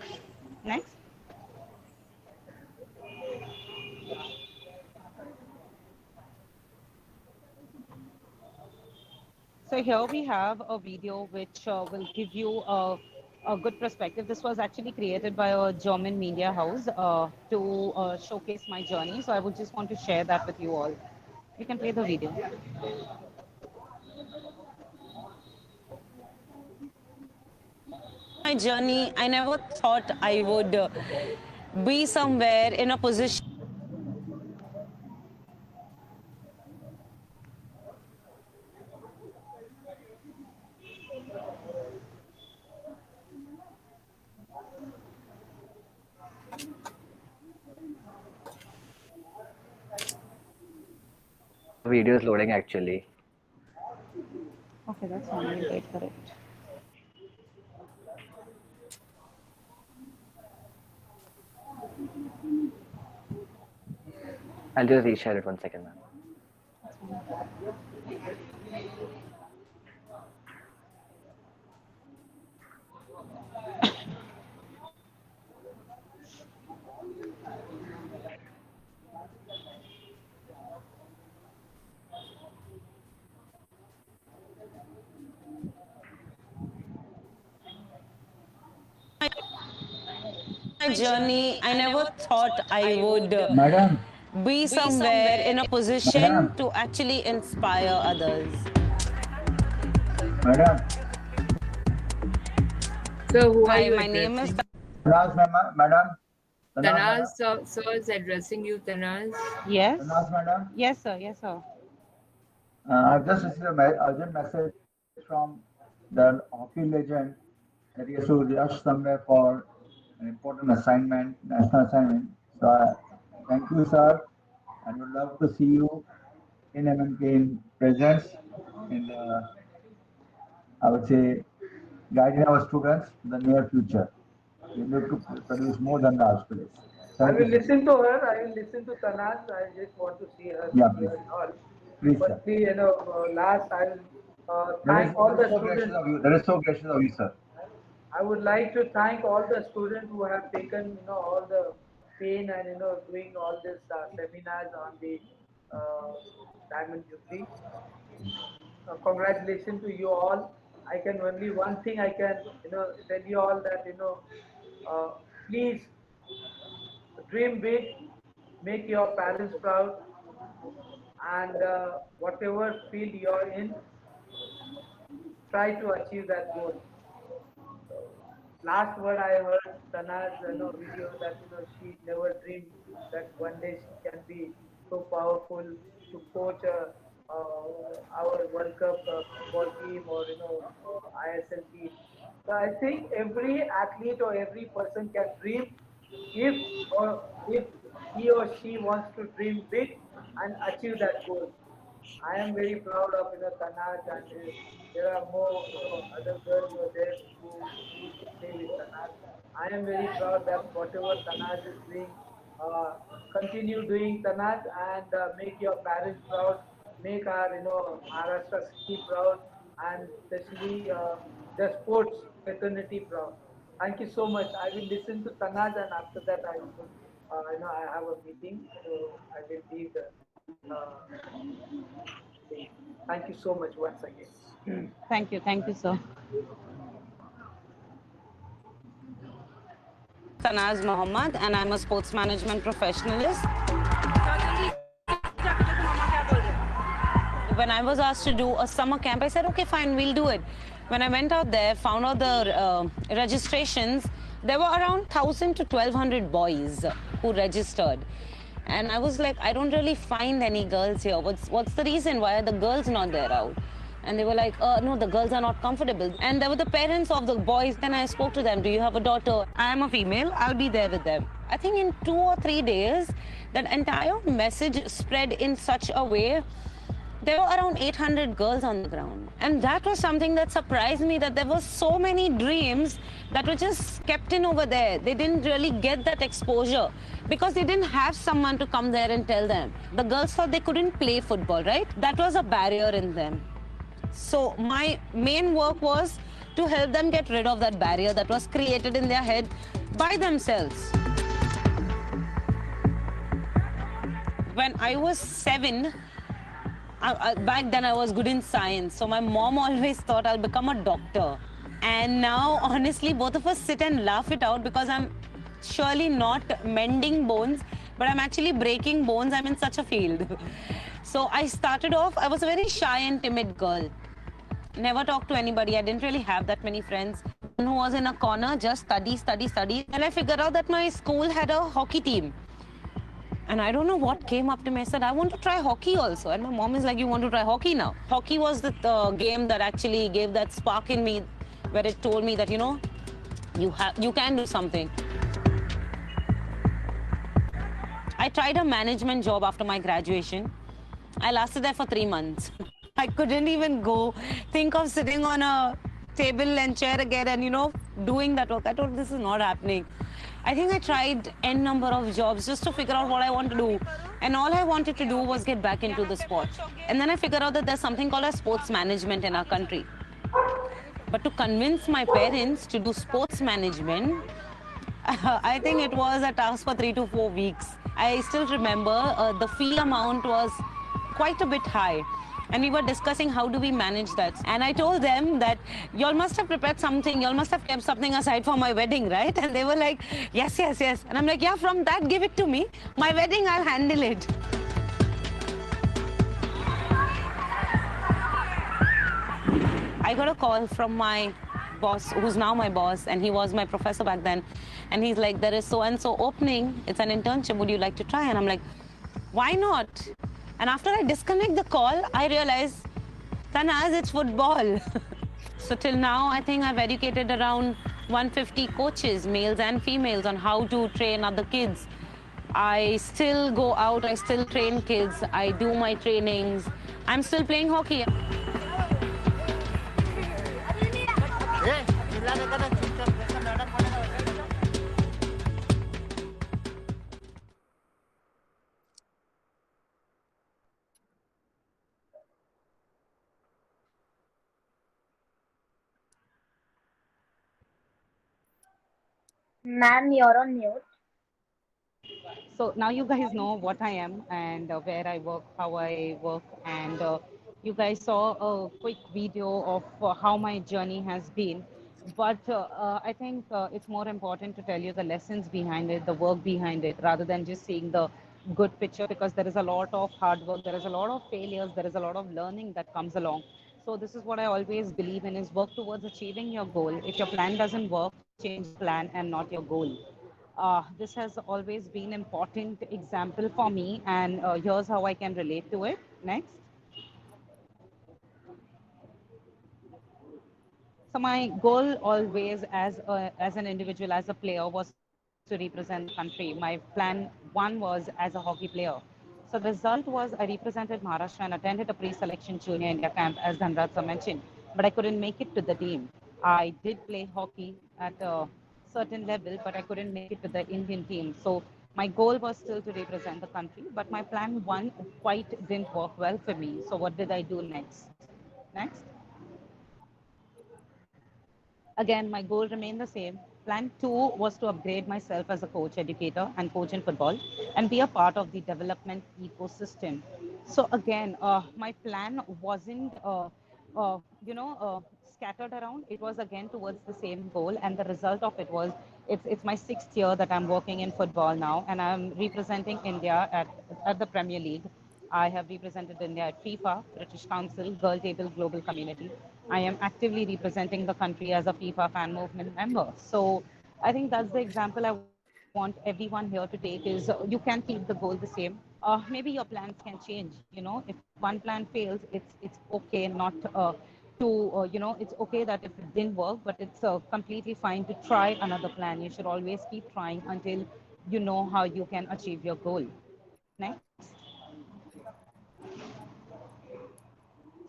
Next. So here we have a video which will give you a good perspective. This was actually created by a German media house to showcase my journey. So I would just want to share that with you all. You can play the video. My journey, I never thought I would be somewhere in a position. Video is loading actually. Okay, that's fine. We'll wait for it. I'll just reshare it 1 second, ma'am. My journey, I never thought I would Madam, be somewhere in a position madam, to actually inspire others. madam. So who are Hi, you my name is addressing? Tanaz, madam. Tanaz, sir is addressing you, Tanaz. Yes. Tanaz, madam. Yes, sir. Yes, sir. I've just received an urgent message from the hockey legend that he has to rush somewhere for an important assignment, national assignment. So thank you, sir, and would love to see you in MMK in presence in the, I would say, guiding our students in the near future. We need to produce more than the hospitals. I Thank will you, sir. listen to her. I will listen to Tanaz. I just want to see her Yeah, video please. and all. Please, sir. But please, last I will That is, thank all that is the so gracious students. of you. That is so gracious of you, sir. I would like to thank all the students who have taken, all the pain and, doing all this seminars on the Diamond Jubilee. Congratulations to you all. I can only one thing I can, tell you all that, please dream big, make your parents proud, and whatever field you're in, try to achieve that goal. Last word I heard Tana's video that she never dreamed that one day she can be so powerful to coach our World Cup football team or ISL team. So I think every athlete or every person can dream if if he or she wants to dream big and achieve that goal. I am very proud of Tanaj, and there are more other girls who are there who used to play with Tanaj. I am very proud that whatever Tanaj is doing, uh, continue doing Tanaj and make your parents proud, make our Maharashtra city proud, and especially the sports fraternity proud. Thank you so much. I will listen to Tanaj, and after that I will I have a meeting, so I will leave the. Thing. Thank you so much once again. Thank you. Thank you, sir. Tanaz Mohammed, and I'm a sports management professionalist. When I was asked to do a summer camp, I said, okay, fine, we'll do it. When I went out there, found out the registrations, there were around 1,000 to 1,200 boys who registered. And I was like, I don't really find any girls here. What's the reason? Why are the girls not there out? And they were like, no, the girls are not comfortable. And there were the parents of the boys. Then I spoke to them, do you have a daughter? I am a female, I'll be there with them. I think in 2 or 3 days, that entire message spread in such a way. There were around 800 girls on the ground. And that was something that surprised me, that there were so many dreams that were just kept in over there. They didn't really get that exposure because they didn't have someone to come there and tell them. The girls thought they couldn't play football, right? That was a barrier in them. So my main work was to help them get rid of that barrier that was created in their head by themselves. When I was 7, Back then I was good in science, so my mom always thought I'll become a doctor. And now, honestly, both of us sit and laugh it out because I'm surely not mending bones, but I'm actually breaking bones. I'm in such a field. So I started off, I was a very shy and timid girl. Never talked to anybody. I didn't really have that many friends. One who was in a corner, just study, study, study. And I figured out that my school had a hockey team. And I don't know what came up to me. I said, I want to try hockey also. And my mom is like, you want to try hockey now? Hockey was the game that actually gave that spark in me where it told me that, you can do something. I tried a management job after my graduation. I lasted there for 3 months. I couldn't even go. Think of sitting on a table and chair again and, doing that work. I thought this is not happening. I think I tried n number of jobs just to figure out what I want to do. And all I wanted to do was get back into the sport. And then I figured out that there's something called as sports management in our country. But to convince my parents to do sports management, I think it was a task for 3 to 4 weeks. I still remember the fee amount was quite a bit high. And we were discussing how do we manage that. And I told them that y'all must have prepared something, y'all must have kept something aside for my wedding, right? And they were like, yes, yes, yes. And I'm like, yeah, from that, give it to me. My wedding, I'll handle it. I got a call from my boss, who's now my boss, and he was my professor back then. And he's like, there is so-and-so opening. It's an internship. Would you like to try? And I'm like, why not? And after I disconnect the call, I realize, Tanaz, it's football. So till now, I think I've educated around 150 coaches, males and females, on how to train other kids. I still go out, I still train kids, I do my trainings. I'm still playing hockey. Ma'am, you're on mute. So now you guys know what I am and where I work, how I work, and you guys saw a quick video of how my journey has been. But I think it's more important to tell you the lessons behind it, the work behind it, rather than just seeing the good picture because there is a lot of hard work, there is a lot of failures, there is a lot of learning that comes along. So this is what I always believe in is work towards achieving your goal. If your plan doesn't work, change the plan and not your goal. This has always been important example for me, and here's how I can relate to it. Next. So my goal always as an individual, as a player, was to represent the country. My plan one was as a hockey player. So the result was I represented Maharashtra and attended a pre-selection junior India camp, as Dhanraj sir mentioned, but I couldn't make it to the team. I did play hockey at a certain level, but I couldn't make it to the Indian team. So my goal was still to represent the country, but my plan one quite didn't work well for me. So what did I do next? Next. Again, my goal remained the same. Plan two was to upgrade myself as a coach, educator, and coach in football and be a part of the development ecosystem. So, again, my plan wasn't, scattered around. It was again towards the same goal. And the result of it was it's my 6th year that I'm working in football now, and I'm representing India at the Premier League. I have represented India at FIFA, British Council, Girl Table Global Community. I am actively representing the country as a FIFA fan movement member. So I think that's the example I want everyone here to take is you can keep the goal the same. Maybe your plans can change. If one plan fails, it's okay not it's okay that if it didn't work, but it's completely fine to try another plan. You should always keep trying until you know how you can achieve your goal. Next.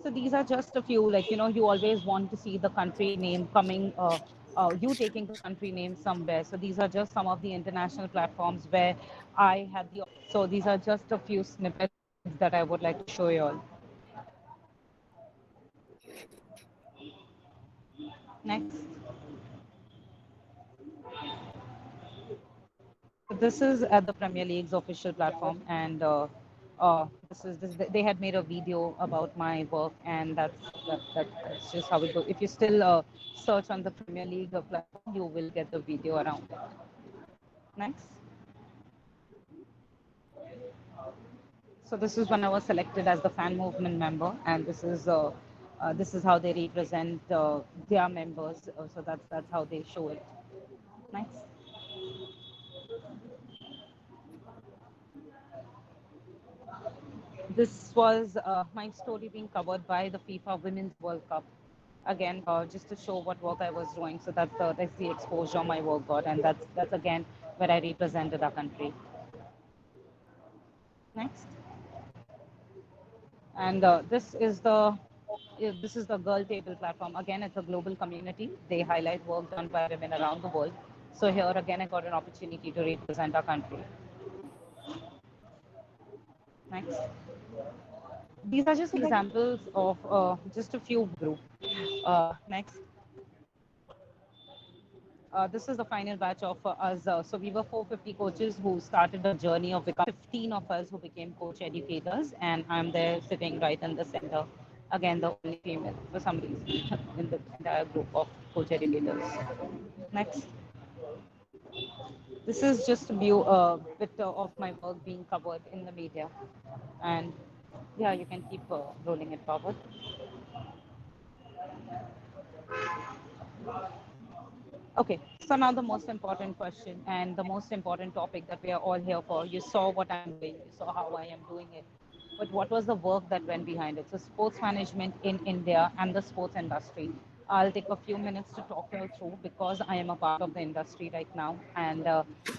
So these are just a few, you always want to see the country name coming, you taking the country name somewhere. So these are just some of the international platforms where I had the. So these are just a few snippets that I would like to show you all. Next. So this is at the Premier League's official platform, and They had made a video about my work, and that's just how it goes. If you still search on the Premier League platform, you will get the video around it. Next. So this is when I was selected as the fan movement member, and this is how they represent their members. So that's how they show it. Next. This was my story being covered by the FIFA Women's World Cup. Again, just to show what work I was doing. So that's the exposure my work got, and that's again where I represented our country. Next. And this is the Girl Table platform. Again, it's a global community. They highlight work done by women around the world. So here again, I got an opportunity to represent our country. Next. These are just examples of just a few group. Next. This is the final batch of us. So we were 450 coaches who started a journey of becoming 15 of us who became coach educators, and I'm there sitting right in the center. Again, the only female for some reason in the entire group of coach educators. Next. This is just a view, bit of my work being covered in the media. And yeah, you can keep rolling it forward. Okay, so now the most important question and the most important topic that we are all here for. You saw what I'm doing, you saw how I am doing it. But what was the work that went behind it? So, sports management in India and the sports industry. I'll take a few minutes to talk you through because I am a part of the industry right now, and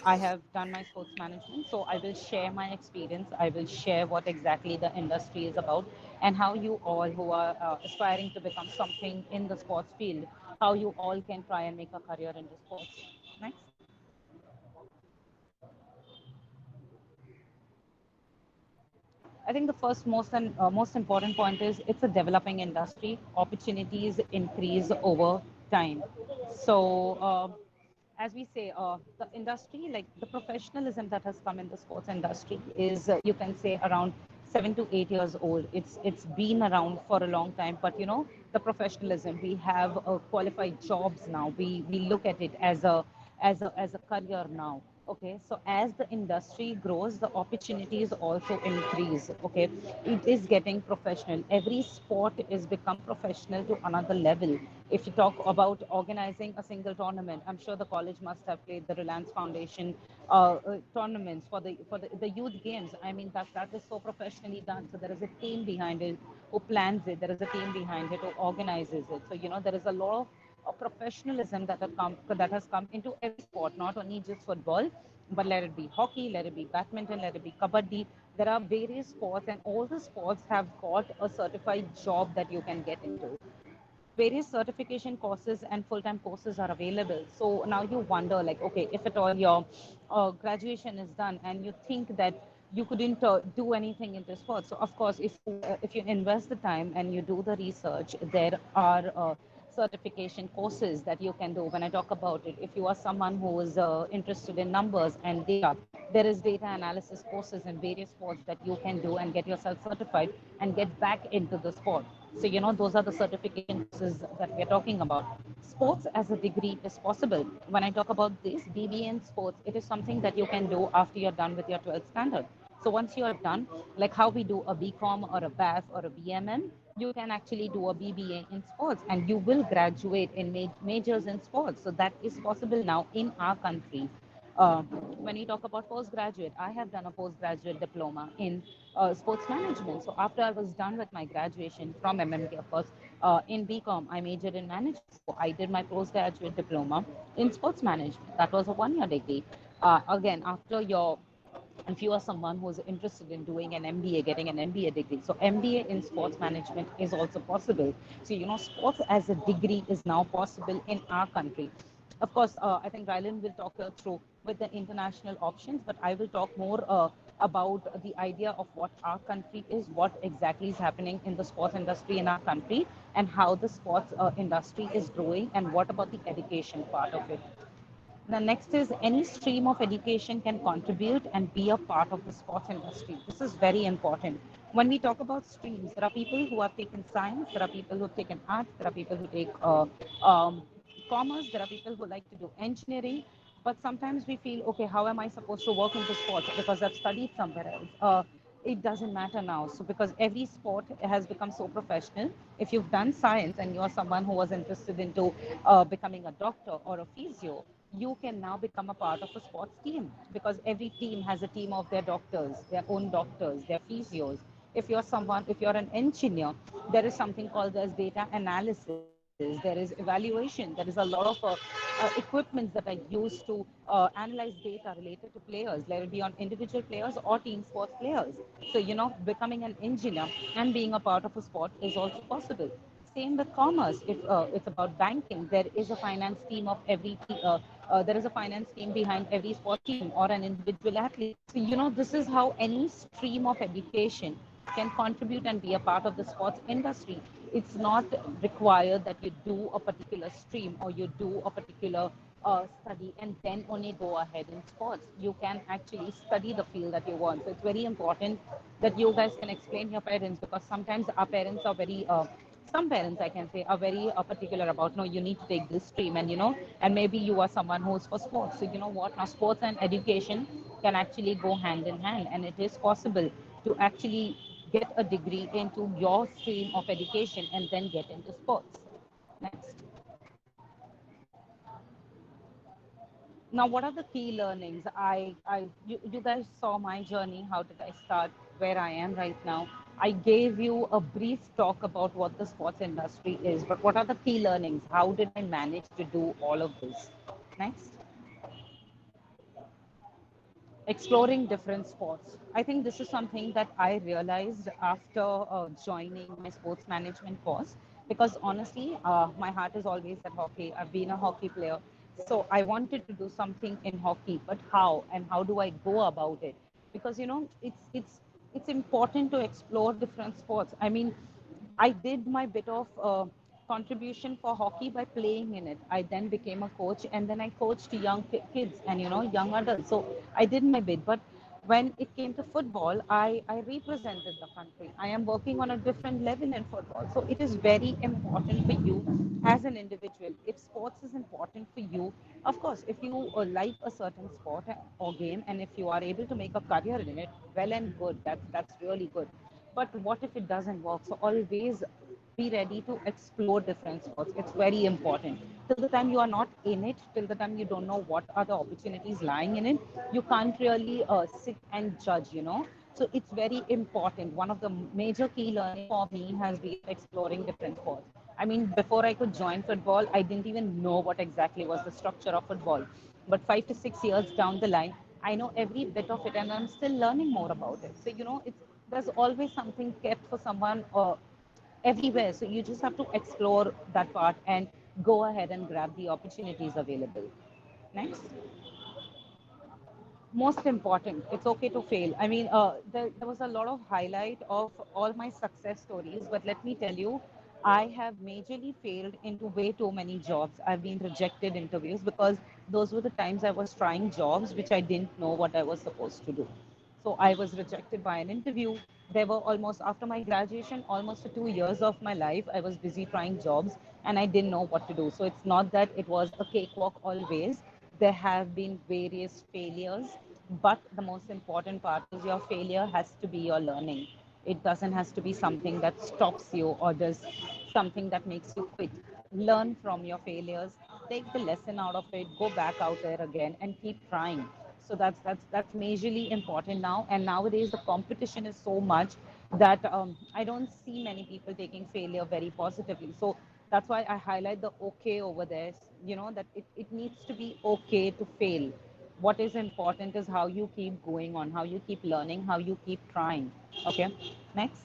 I have done my sports management. So, I will share my experience. I will share what exactly the industry is about and how you all who are aspiring to become something in the sports field, how you all can try and make a career into sports. Next. I think the first most important point is it's a developing industry. Opportunities increase over time. So as we say, the industry, like the professionalism that has come in the sports industry, is you can say around 7 to 8 years old. It's been around for a long time, but the professionalism. We have qualified jobs now. We look at it as a career now. Okay, so as the industry grows, the opportunities also increase. Okay, it is getting professional. Every sport is become professional to another level. If you talk about organizing a single tournament, I'm sure the college must have played the Reliance Foundation tournaments for the youth games. I mean that is so professionally done. So there is a team behind it who plans it. There is a team behind it who organizes it. So there is a lot of professionalism that has come into every sport, not only just football, but let it be hockey, let it be badminton, let it be kabaddi. There are various sports, and all the sports have got a certified job that you can get into. Various certification courses and full-time courses are available. So now you wonder, like, okay, if at all your graduation is done and you think that you couldn't do anything into sports. So of course, if you invest the time and you do the research, there are certification courses that you can do. When I talk about it, if you are someone who is interested in numbers and data, there is data analysis courses in various sports that you can do and get yourself certified and get back into the sport. So, those are the certification courses that we are talking about. Sports as a degree is possible. When I talk about this, BBA in sports, it is something that you can do after you're done with your 12th standard. So once you are done, like how we do a BCom or a BAF or a BMM, you can actually do a BBA in sports and you will graduate in majors in sports. So that is possible now in our country. When you talk about postgraduate, I have done a postgraduate diploma in sports management. So after I was done with my graduation from MMK, of course, in BCom, I majored in management. So I did my postgraduate diploma in sports management. That was a 1 year degree. Again, after your if you are someone who's interested in doing an MBA, getting an MBA degree. So MBA in sports management is also possible. So, sports as a degree is now possible in our country. Of course, I think Rylan will talk through with the international options, but I will talk more about the idea of what our country is, what exactly is happening in the sports industry in our country, and how the sports industry is growing, and what about the education part of it. The next is any stream of education can contribute and be a part of the sports industry. This is very important. When we talk about streams, there are people who have taken science, there are people who have taken arts, there are people who take commerce, there are people who like to do engineering. But sometimes we feel, okay, how am I supposed to work into sports because I've studied somewhere else? It doesn't matter now. So because every sport has become so professional, if you've done science and you're someone who was interested into becoming a doctor or a physio, you can now become a part of a sports team because every team has a team of their doctors, their own doctors, their physios. If you're an engineer, there is something called as data analysis, there is evaluation, there is a lot of equipments that are used to analyze data related to players, let it be on individual players or team sports players. So, becoming an engineer and being a part of a sport is also possible. Same with commerce. If it's about banking, there is a finance team of there is a finance team behind every sport team or an individual athlete. So, this is how any stream of education can contribute and be a part of the sports industry. It's not required that you do a particular stream or you do a particular study and then only go ahead in sports. You can actually study the field that you want. So it's very important that you guys can explain your parents, because sometimes our parents are very some parents, I can say, are very particular about, no, you need to take this stream, and and maybe you are someone who's for sports. So you know what, now sports and education can actually go hand in hand, and it is possible to actually get a degree into your stream of education and then get into sports. Next. Now, what are the key learnings? You guys saw my journey. How did I start where I am right now? I gave you a brief talk about what the sports industry is, but what are the key learnings? How did I manage to do all of this? Next. Exploring different sports. I think this is something that I realized after joining my sports management course, because honestly, my heart is always at hockey. I've been a hockey player. So I wanted to do something in hockey, but how and how do I go about it? Because it's important to explore different sports. I mean, I did my bit of contribution for hockey by playing in it. I then became a coach, and then I coached young kids and young adults. So I did my bit. But when it came to football, I represented the country. I am working on a different level in football. So it is very important for you as an individual. If sports is important for you, of course, if you like a certain sport or game, and if you are able to make a career in it, well and good. That's really good. But what if it doesn't work? So always be ready to explore different sports. It's very important. Till the time you are not in it, till the time you don't know what are the opportunities lying in it, you can't really sit and judge. So it's very important. One of the major key learning for me has been exploring different sports. I mean, before I could join football, I didn't even know what exactly was the structure of football. But 5 to 6 years down the line, I know every bit of it, and I'm still learning more about it. So it's there's always something kept for someone everywhere. So you just have to explore that part and go ahead and grab the opportunities available. Next. Most important, it's okay to fail. I mean, there was a lot of highlight of all my success stories, but let me tell you, I have majorly failed into way too many jobs. I've been rejected interviews because those were the times I was trying jobs which I didn't know what I was supposed to do. So I was rejected by an interview. There were almost, after my graduation, almost 2 years of my life, I was busy trying jobs and I didn't know what to do. So it's not that it was a cakewalk always. There have been various failures, but the most important part is your failure has to be your learning. It doesn't has to be something that stops you or does something that makes you quit. Learn from your failures, take the lesson out of it, go back out there again and keep trying. So that's majorly important now. And nowadays the competition is so much that I don't see many people taking failure very positively. So that's why I highlight the okay over there. That it needs to be okay to fail. What is important is how you keep going on, how you keep learning, how you keep trying. Okay. Next.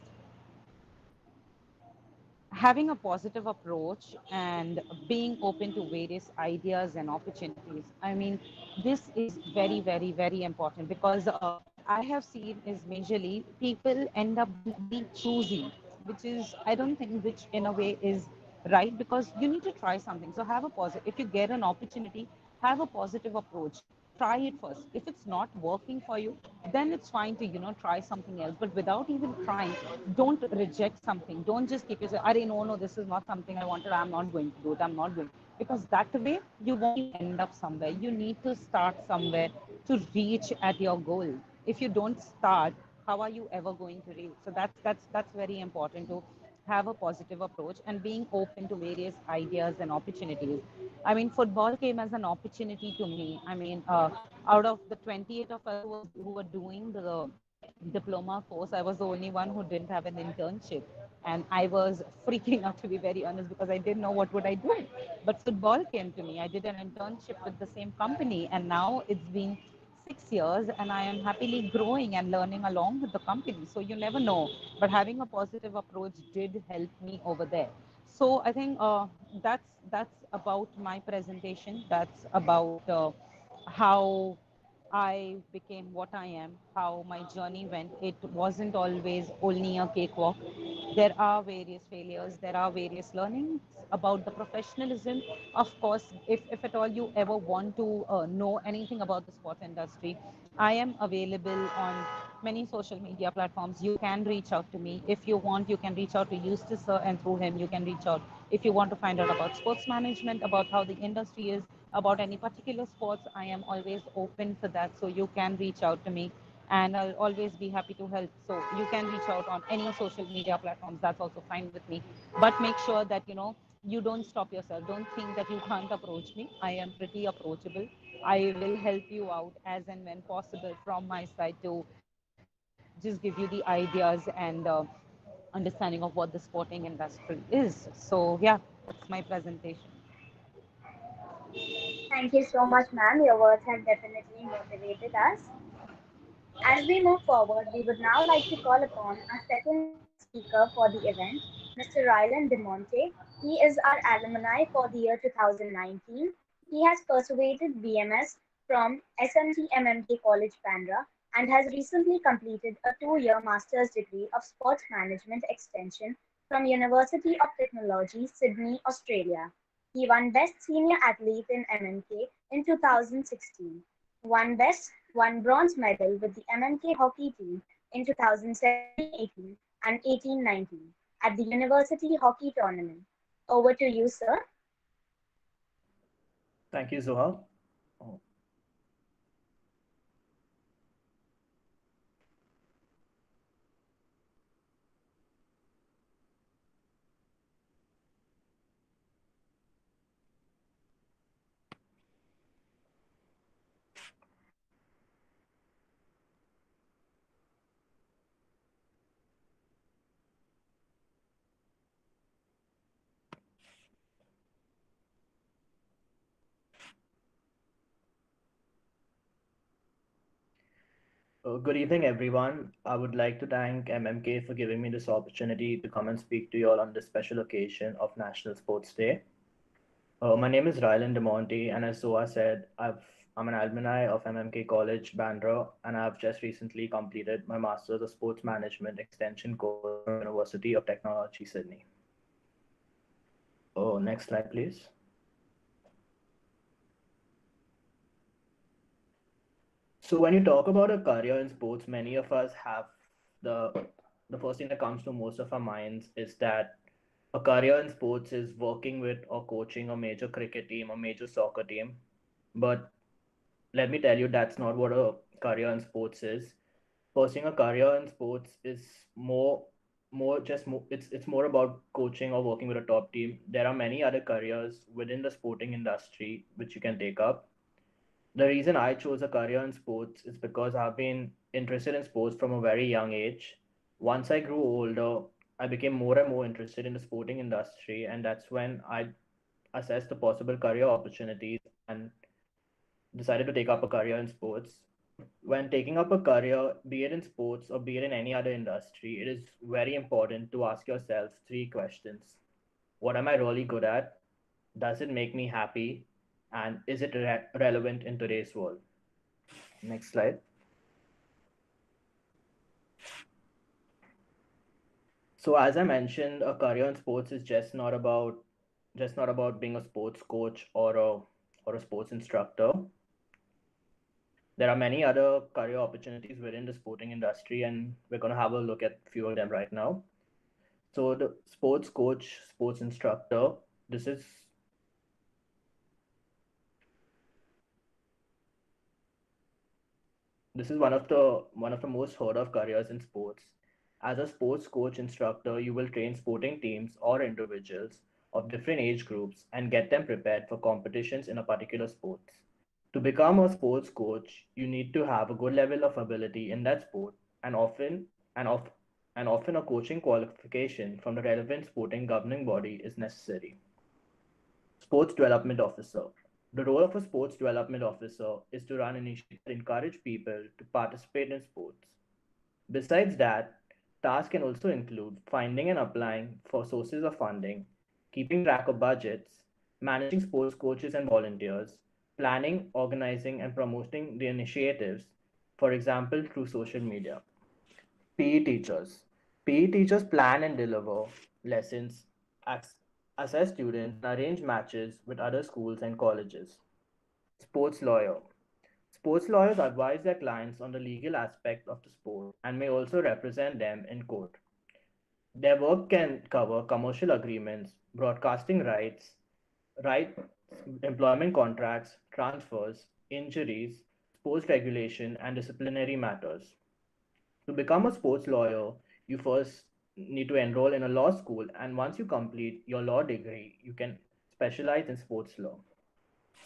Having a positive approach and being open to various ideas and opportunities. I mean, this is very, very, very important, because what I have seen is majorly people end up being very choosy, which is, I don't think, which in a way is right, because you need to try something. So have a positive. If you get an opportunity, have a positive approach. Try it first. If it's not working for you, then it's fine to, try something else. But without even trying, don't reject something. Don't just keep yourself, "Arey, no, this is not something I wanted. I'm not going to do it. I'm not going." Because that way, you won't even end up somewhere. You need to start somewhere to reach at your goal. If you don't start, how are you ever going to reach? So that's very important to have a positive approach and being open to various ideas and opportunities. I mean, football came as an opportunity to me. I mean, out of the 28 of us who were doing the diploma course, I was the only one who didn't have an internship, and I was freaking out, to be very honest, because I didn't know what would I do. But football came to me. I did an internship with the same company, and now it's been 6 years, and I am happily growing and learning along with the company. So you never know. But having a positive approach did help me over there. So I think that's about my presentation. That's about how I became what I am, how my journey went. It wasn't always only a cakewalk. There are various failures, there are various learnings about the professionalism. Of course, if at all you ever want to know anything about the sports industry, I am available on many social media platforms. You can reach out to me. If you want, you can reach out to Eustace sir, and through him, you can reach out. If you want to find out about sports management, about how the industry is, about any particular sports, I am always open for that. So you can reach out to me and I'll always be happy to help. So you can reach out on any social media platforms. That's also fine with me. But make sure that, you don't stop yourself. Don't think that you can't approach me. I am pretty approachable. I will help you out as and when possible from my side to just give you the ideas and understanding of what the sporting industry is. So yeah, that's my presentation. Thank you so much, ma'am. Your words have definitely motivated us. As we move forward, we would now like to call upon our second speaker for the event, Mr. Rylan De Monte. He is our alumni for the year 2019. He has persuaded BMS from SMT MMK College, Bandra, and has recently completed a 2-year master's degree of sports management extension from University of Technology, Sydney, Australia. He won Best Senior Athlete in MMK in 2016, won bronze medal with the MMK hockey team in 2017-18 and 18-19 at the University Hockey Tournament. Over to you, sir. Thank you, Zoha. Oh, Good evening, everyone. I would like to thank MMK for giving me this opportunity to come and speak to you all on this special occasion of National Sports Day. My name is Rylan De Monte, and as Zoha said, I'm an alumni of MMK College, Bandra, and I've just recently completed my Master's of Sports Management Extension course from University of Technology, Sydney. Oh, next slide, please. So when you talk about a career in sports, many of us have the the first thing that comes to most of our minds is that a career in sports is working with or coaching a major cricket team or major soccer team. But let me tell you, that's not what a career in sports is. Pursuing a career in sports is it's more about coaching or working with a top team. There are many other careers within the sporting industry which you can take up. The reason I chose a career in sports is because I've been interested in sports from a very young age. Once I grew older, I became more and more interested in the sporting industry, and that's when I assessed the possible career opportunities and decided to take up a career in sports. When taking up a career, be it in sports or be it in any other industry, it is very important to ask yourself three questions. What am I really good at? Does it make me happy? And is it relevant in today's world? Next slide. So as I mentioned, a career in sports is just not about being a sports coach or a or a sports instructor. There are many other career opportunities within the sporting industry, and we're going to have a look at a few of them right now. So, the sports coach, sports instructor, this is one of the most heard of careers in sports. As a sports coach instructor, you will train sporting teams or individuals of different age groups and get them prepared for competitions in a particular sport. To become a sports coach, you need to have a good level of ability in that sport, and often a coaching qualification from the relevant sporting governing body is necessary. Sports Development Officer. The role of a sports development officer is to run initiatives that encourage people to participate in sports. Besides that, tasks can also include finding and applying for sources of funding, keeping track of budgets, managing sports coaches and volunteers, planning, organizing, and promoting the initiatives, for example, through social media. PE teachers. PE teachers plan and deliver lessons, assess students, and arrange matches with other schools and colleges. Sports lawyer. Sports lawyers advise their clients on the legal aspect of the sport and may also represent them in court. Their work can cover commercial agreements, broadcasting rights, employment contracts, transfers, injuries, sports regulation, and disciplinary matters. To become a sports lawyer, you first need to enroll in a law school, and once you complete your law degree, you can specialize in sports law.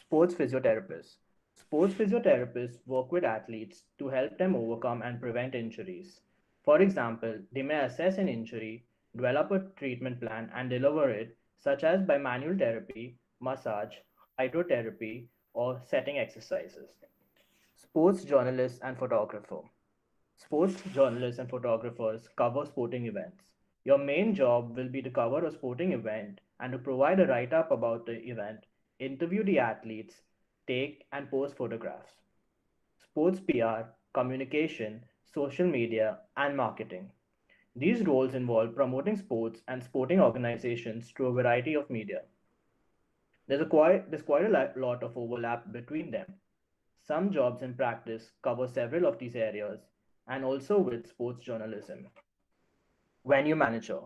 Sports physiotherapists. Sports physiotherapists work with athletes to help them overcome and prevent injuries. For example, they may assess an injury, develop a treatment plan, and deliver it, such as by manual therapy, massage, hydrotherapy, or setting exercises. Sports journalists and photographer. Sports journalists and photographers cover sporting events. Your main job will be to cover a sporting event and to provide a write up about the event, interview the athletes, take and post photographs. Sports PR, communication, social media, and marketing. These roles involve promoting sports and sporting organizations through a variety of media. There's quite a lot of overlap between them. Some jobs in practice cover several of these areas, and also with sports journalism. Venue manager.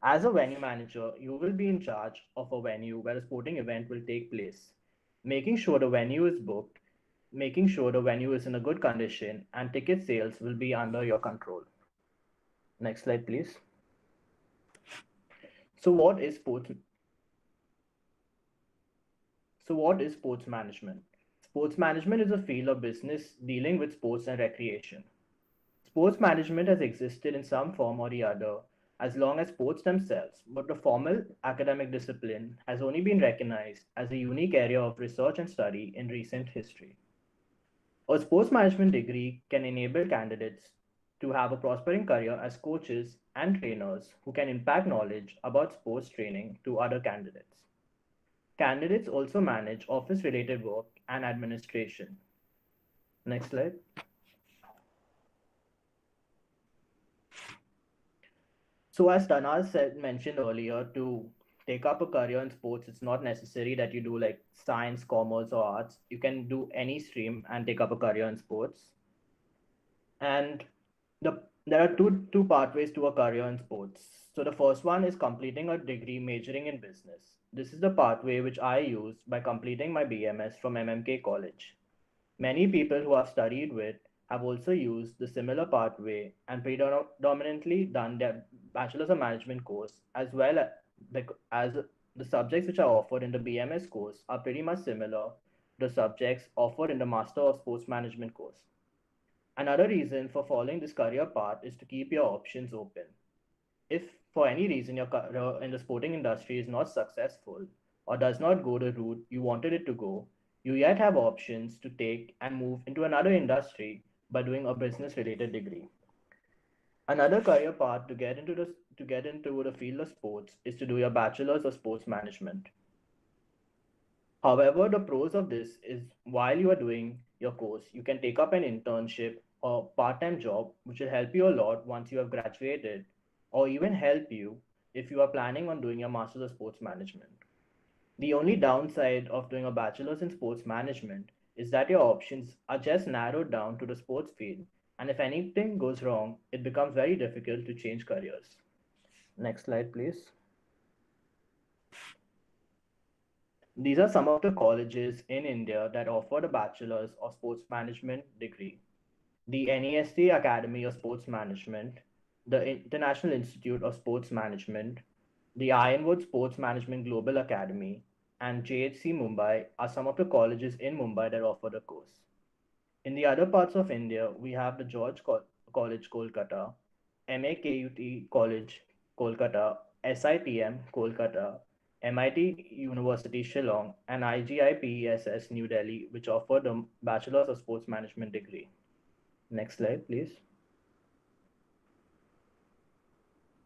As a venue manager, you will be in charge of a venue where a sporting event will take place, making sure the venue is booked, making sure the venue is in a good condition, and ticket sales will be under your control. Next slide, please. So, what is sports? So, what is sports management? Sports management is a field of business dealing with sports and recreation. Sports management has existed in some form or the other as long as sports themselves, but the formal academic discipline has only been recognized as a unique area of research and study in recent history. A sports management degree can enable candidates to have a prospering career as coaches and trainers who can impact knowledge about sports training to other candidates. Candidates also manage office related work and administration. Next slide. So, as Tanar mentioned earlier, to take up a career in sports, it's not necessary that you do like science, commerce, or arts. You can do any stream and take up a career in sports. And there are two pathways to a career in sports. So, the first one is completing a degree majoring in business. This is the pathway which I used by completing my BMS from MMK College. Many people who I've studied with have also used the similar pathway and predominantly done their Bachelor's of Management course as the subjects which are offered in the BMS course are pretty much similar to the subjects offered in the Master of Sports Management course. Another reason for following this career path is to keep your options open. If for any reason your career in the sporting industry is not successful or does not go the route you wanted it to go, you yet have options to take and move into another industry by doing a business related degree. Another career path to get into the field of sports is to do your bachelor's of sports management. However, the pros of this is while you are doing your course, you can take up an internship or part-time job which will help you a lot once you have graduated or even help you if you are planning on doing your master's of sports management. The only downside of doing a bachelor's in sports management is that your options are just narrowed down to the sports field, and if anything goes wrong, it becomes very difficult to change careers. Next slide, please. These are some of the colleges in India that offer the bachelor's of sports management degree. The NEST Academy of Sports Management, the International Institute of Sports Management, the Ironwood Sports Management Global Academy, and JHC Mumbai are some of the colleges in Mumbai that offer the course. In the other parts of India, we have the College Kolkata, MAKUT College Kolkata, SITM Kolkata, MIT University Shillong, and IGIPESS New Delhi, which offer the Bachelor's of Sports Management degree. Next slide, please.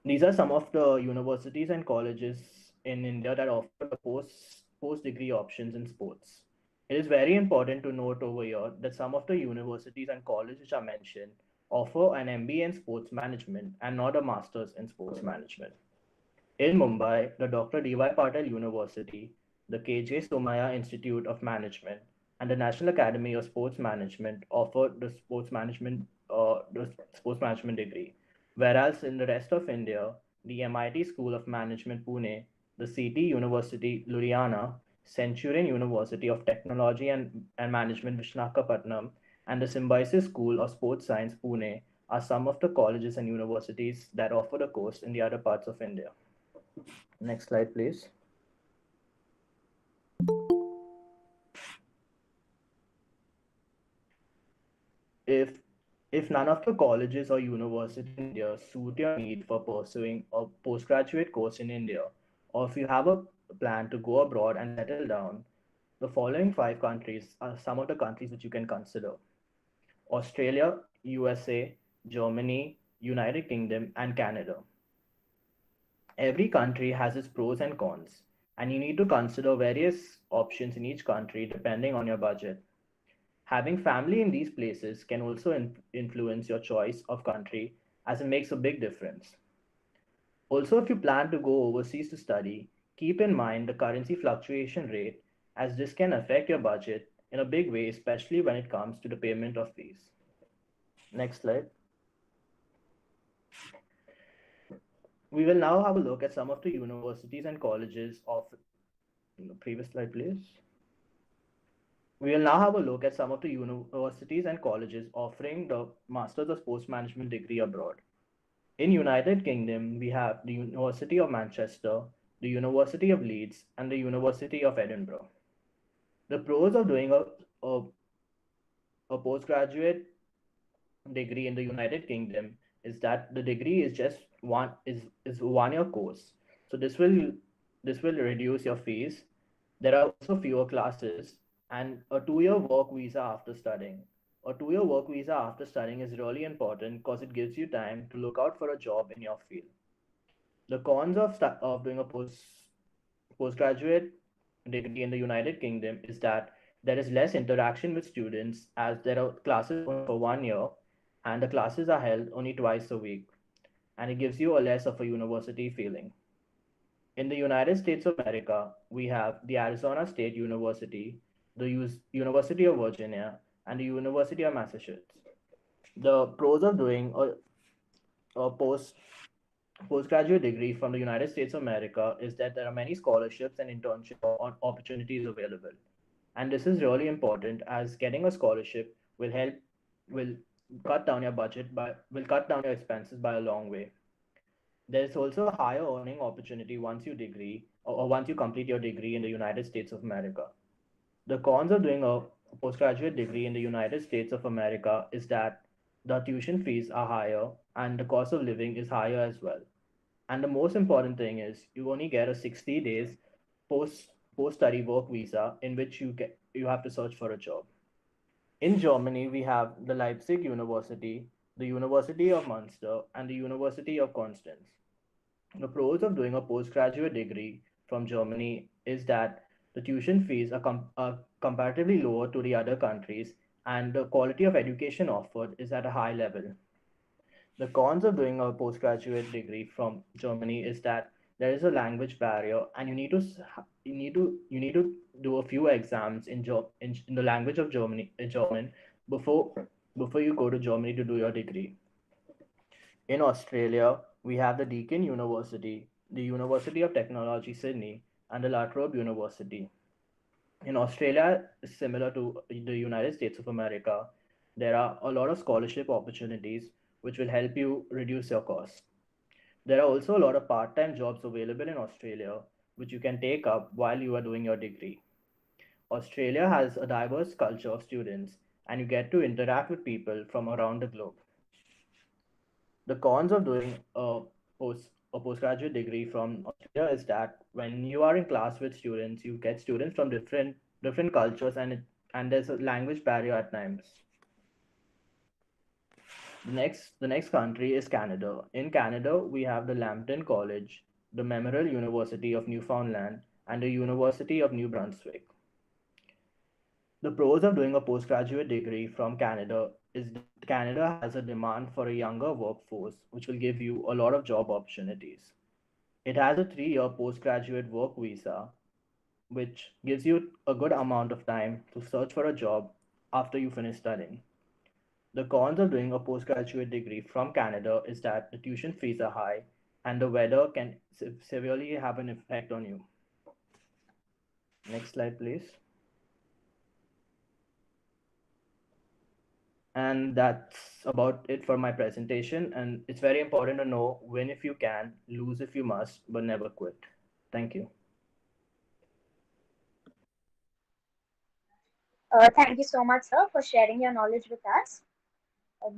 These are some of the universities and colleges in India that offer the post degree options in sports. It is very important to note over here that some of the universities and colleges which are mentioned offer an MBA in sports management and not a master's in sports management. In Mumbai, the Dr. D.Y. Patil University, the K.J. Somaya Institute of Management, and the National Academy of Sports Management offer the sports management degree. Whereas in the rest of India, the MIT School of Management Pune, the CT University Ludhiana, Centurion University of Technology and Management Vishakhapatnam, and the Symbiosis School of Sports Science Pune are some of the colleges and universities that offer the course in the other parts of India. Next slide, please. If if none of the colleges or universities in India suit your need for pursuing a postgraduate course in India, or if you have a plan to go abroad and settle down, the following 5 countries are some of the countries which you can consider: Australia, USA, Germany, United Kingdom, and Canada. Every country has its pros and cons, and you need to consider various options in each country depending on your budget. Having family in these places can also influence your choice of country as it makes a big difference. Also, if you plan to go overseas to study, keep in mind the currency fluctuation rate as this can affect your budget in a big way, especially when it comes to the payment of fees. Next slide. We will now have a look at some of the universities and colleges of previous slide, please. We will now have a look at some of the universities and colleges offering the Masters of Sports Management degree abroad. In United Kingdom, we have the University of Manchester, the University of Leeds, and the University of Edinburgh. The pros of doing a postgraduate degree in the United Kingdom is that the degree is just is 1 year course. So this will reduce your fees. There are also fewer classes and a 2 year work visa after studying. A 2 year work visa after studying is really important because it gives you time to look out for a job in your field. The cons of doing a postgraduate degree in the United Kingdom is that there is less interaction with students as there are classes only for 1 year and the classes are held only twice a week, and it gives you a less of a university feeling. In the United States of America, we have the Arizona State University, the University of Virginia, and the University of Massachusetts. The pros of doing a postgraduate degree from the United States of America is that there are many scholarships and internship opportunities available. And this is really important as getting a scholarship will cut down your will cut down your expenses by a long way. There's also a higher earning opportunity once you degree or once you complete your degree in the United States of America. The cons of doing a postgraduate degree in the United States of America is that the tuition fees are higher and the cost of living is higher as well. And the most important thing is you only get a 60 days post study work visa in which you have to search for a job. In Germany, we have the Leipzig University, the University of Munster, and the University of Constance. The pros of doing a postgraduate degree from Germany is that the tuition fees are comparatively lower to the other countries, and the quality of education offered is at a high level. The cons of doing a postgraduate degree from Germany is that there is a language barrier, and you need to do a few exams in the language of German before you go to Germany to do your degree. In Australia, we have the Deakin University, the University of Technology Sydney, and the La Trobe University. In Australia, similar to the United States of America, there are a lot of scholarship opportunities which will help you reduce your cost. There are also a lot of part time jobs available in Australia which you can take up while you are doing your degree. Australia has a diverse culture of students, and you get to interact with people from around the globe. The cons of doing a postgraduate degree from Australia is that when you are in class with students, you get students from different cultures, and there's a language barrier at times. The next country is Canada. In Canada, we have the Lambton College, the Memorial University of Newfoundland, and the University of New Brunswick. The pros of doing a postgraduate degree from Canada is that Canada has a demand for a younger workforce, which will give you a lot of job opportunities. It has a 3-year postgraduate work visa, which gives you a good amount of time to search for a job after you finish studying. The cons of doing a postgraduate degree from Canada is that the tuition fees are high and the weather can severely have an effect on you. Next slide, please. And that's about it for my presentation. And it's very important to know win if you can, lose if you must, but never quit. Thank you. Thank you so much, sir, for sharing your knowledge with us.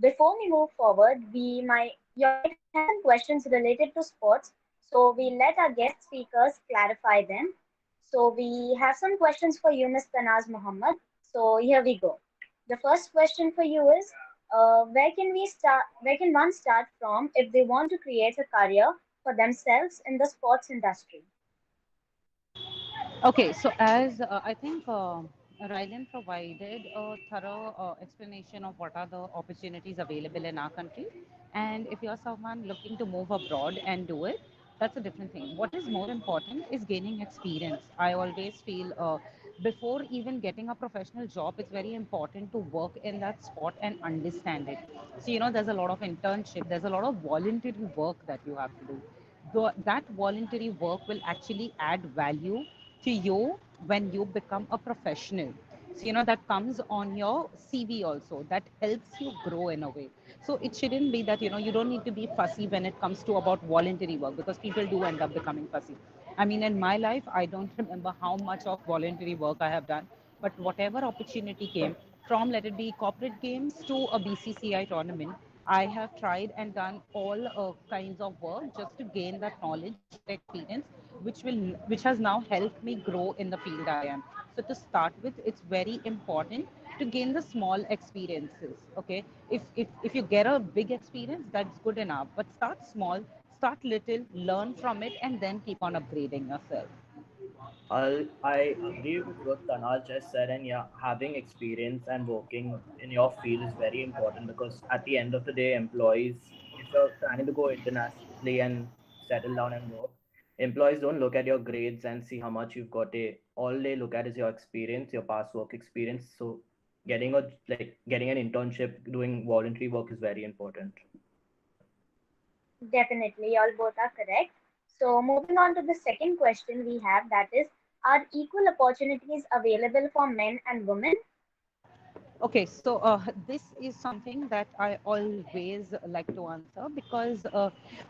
Before we move forward, you might have some questions related to sports, so we let our guest speakers clarify them. So we have some questions for you, Ms. Tanaz Muhammad. So here we go. The first question for you is, where can we start? Where can one start from if they want to create a career for themselves in the sports industry? Okay, so as I think Rylan provided a thorough explanation of what are the opportunities available in our country, and if you're someone looking to move abroad and do it, that's a different thing. What is more important is gaining experience. I always feel before even getting a professional job, it's very important to work in that spot and understand it. So, there's a lot of internship, there's a lot of voluntary work that you have to do. That voluntary work will actually add value to you when you become a professional. So, that comes on your CV also. That helps you grow in a way. So it shouldn't be that, you don't need to be fussy when it comes to about voluntary work, because people do end up becoming fussy. I mean, in my life, I don't remember how much of voluntary work I have done, but whatever opportunity came, from let it be corporate games to a BCCI tournament, I have tried and done all kinds of work just to gain that knowledge, that experience, which has now helped me grow in the field I am. So to start with, it's very important to gain the small experiences. Okay, if you get a big experience, that's good enough. But start small, start little, learn from it, and then keep on upgrading yourself. I agree with what Tanaj just said, and yeah, having experience and working in your field is very important because at the end of the day, employees, if you're planning to go internationally and settle down and work, employees don't look at your grades and see how much you've got. All they look at is your experience, your past work experience. So getting an internship, doing voluntary work is very important. Definitely, all both are correct. So moving on to the second question we have, that is, are equal opportunities available for men and women? Okay, so this is something that I always like to answer, because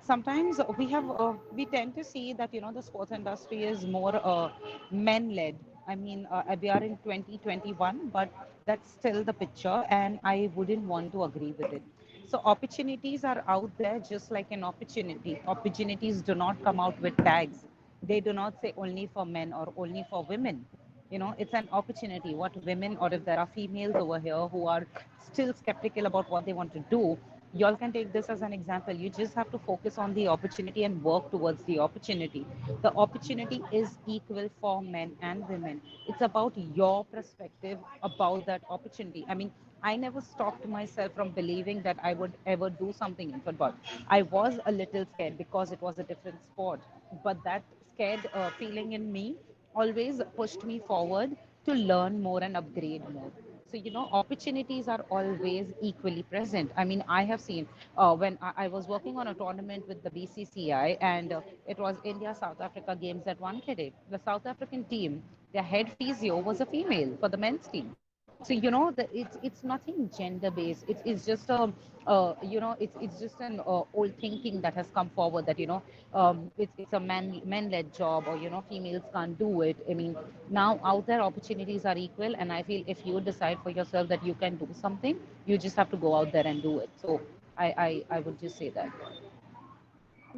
sometimes we tend to see that the sports industry is more men-led. I mean, we are in 2021, but that's still the picture, and I wouldn't want to agree with it. So opportunities are out there, just like an opportunity. Opportunities do not come out with tags. They do not say only for men or only for women. It's an opportunity. What women, or if there are females over here who are still skeptical about what they want to do, Y'all can take this as an example. You just have to focus on the opportunity and work towards the opportunity. The opportunity is equal for men and women. It's about your perspective about that opportunity. I mean, I never stopped myself from believing that I would ever do something in football. I was a little scared because it was a different sport, but that scared feeling in me always pushed me forward to learn more and upgrade more. So, opportunities are always equally present. I mean, I have seen when I was working on a tournament with the BCCI, and it was India South Africa games at 1 The South African team, their head physio was a female for the men's team. So it's nothing gender based. It's just a it's just an old thinking that has come forward that it's a men led job, or females can't do it. I mean, now out there opportunities are equal, and I feel if you decide for yourself that you can do something, you just have to go out there and do it. So I would just say that.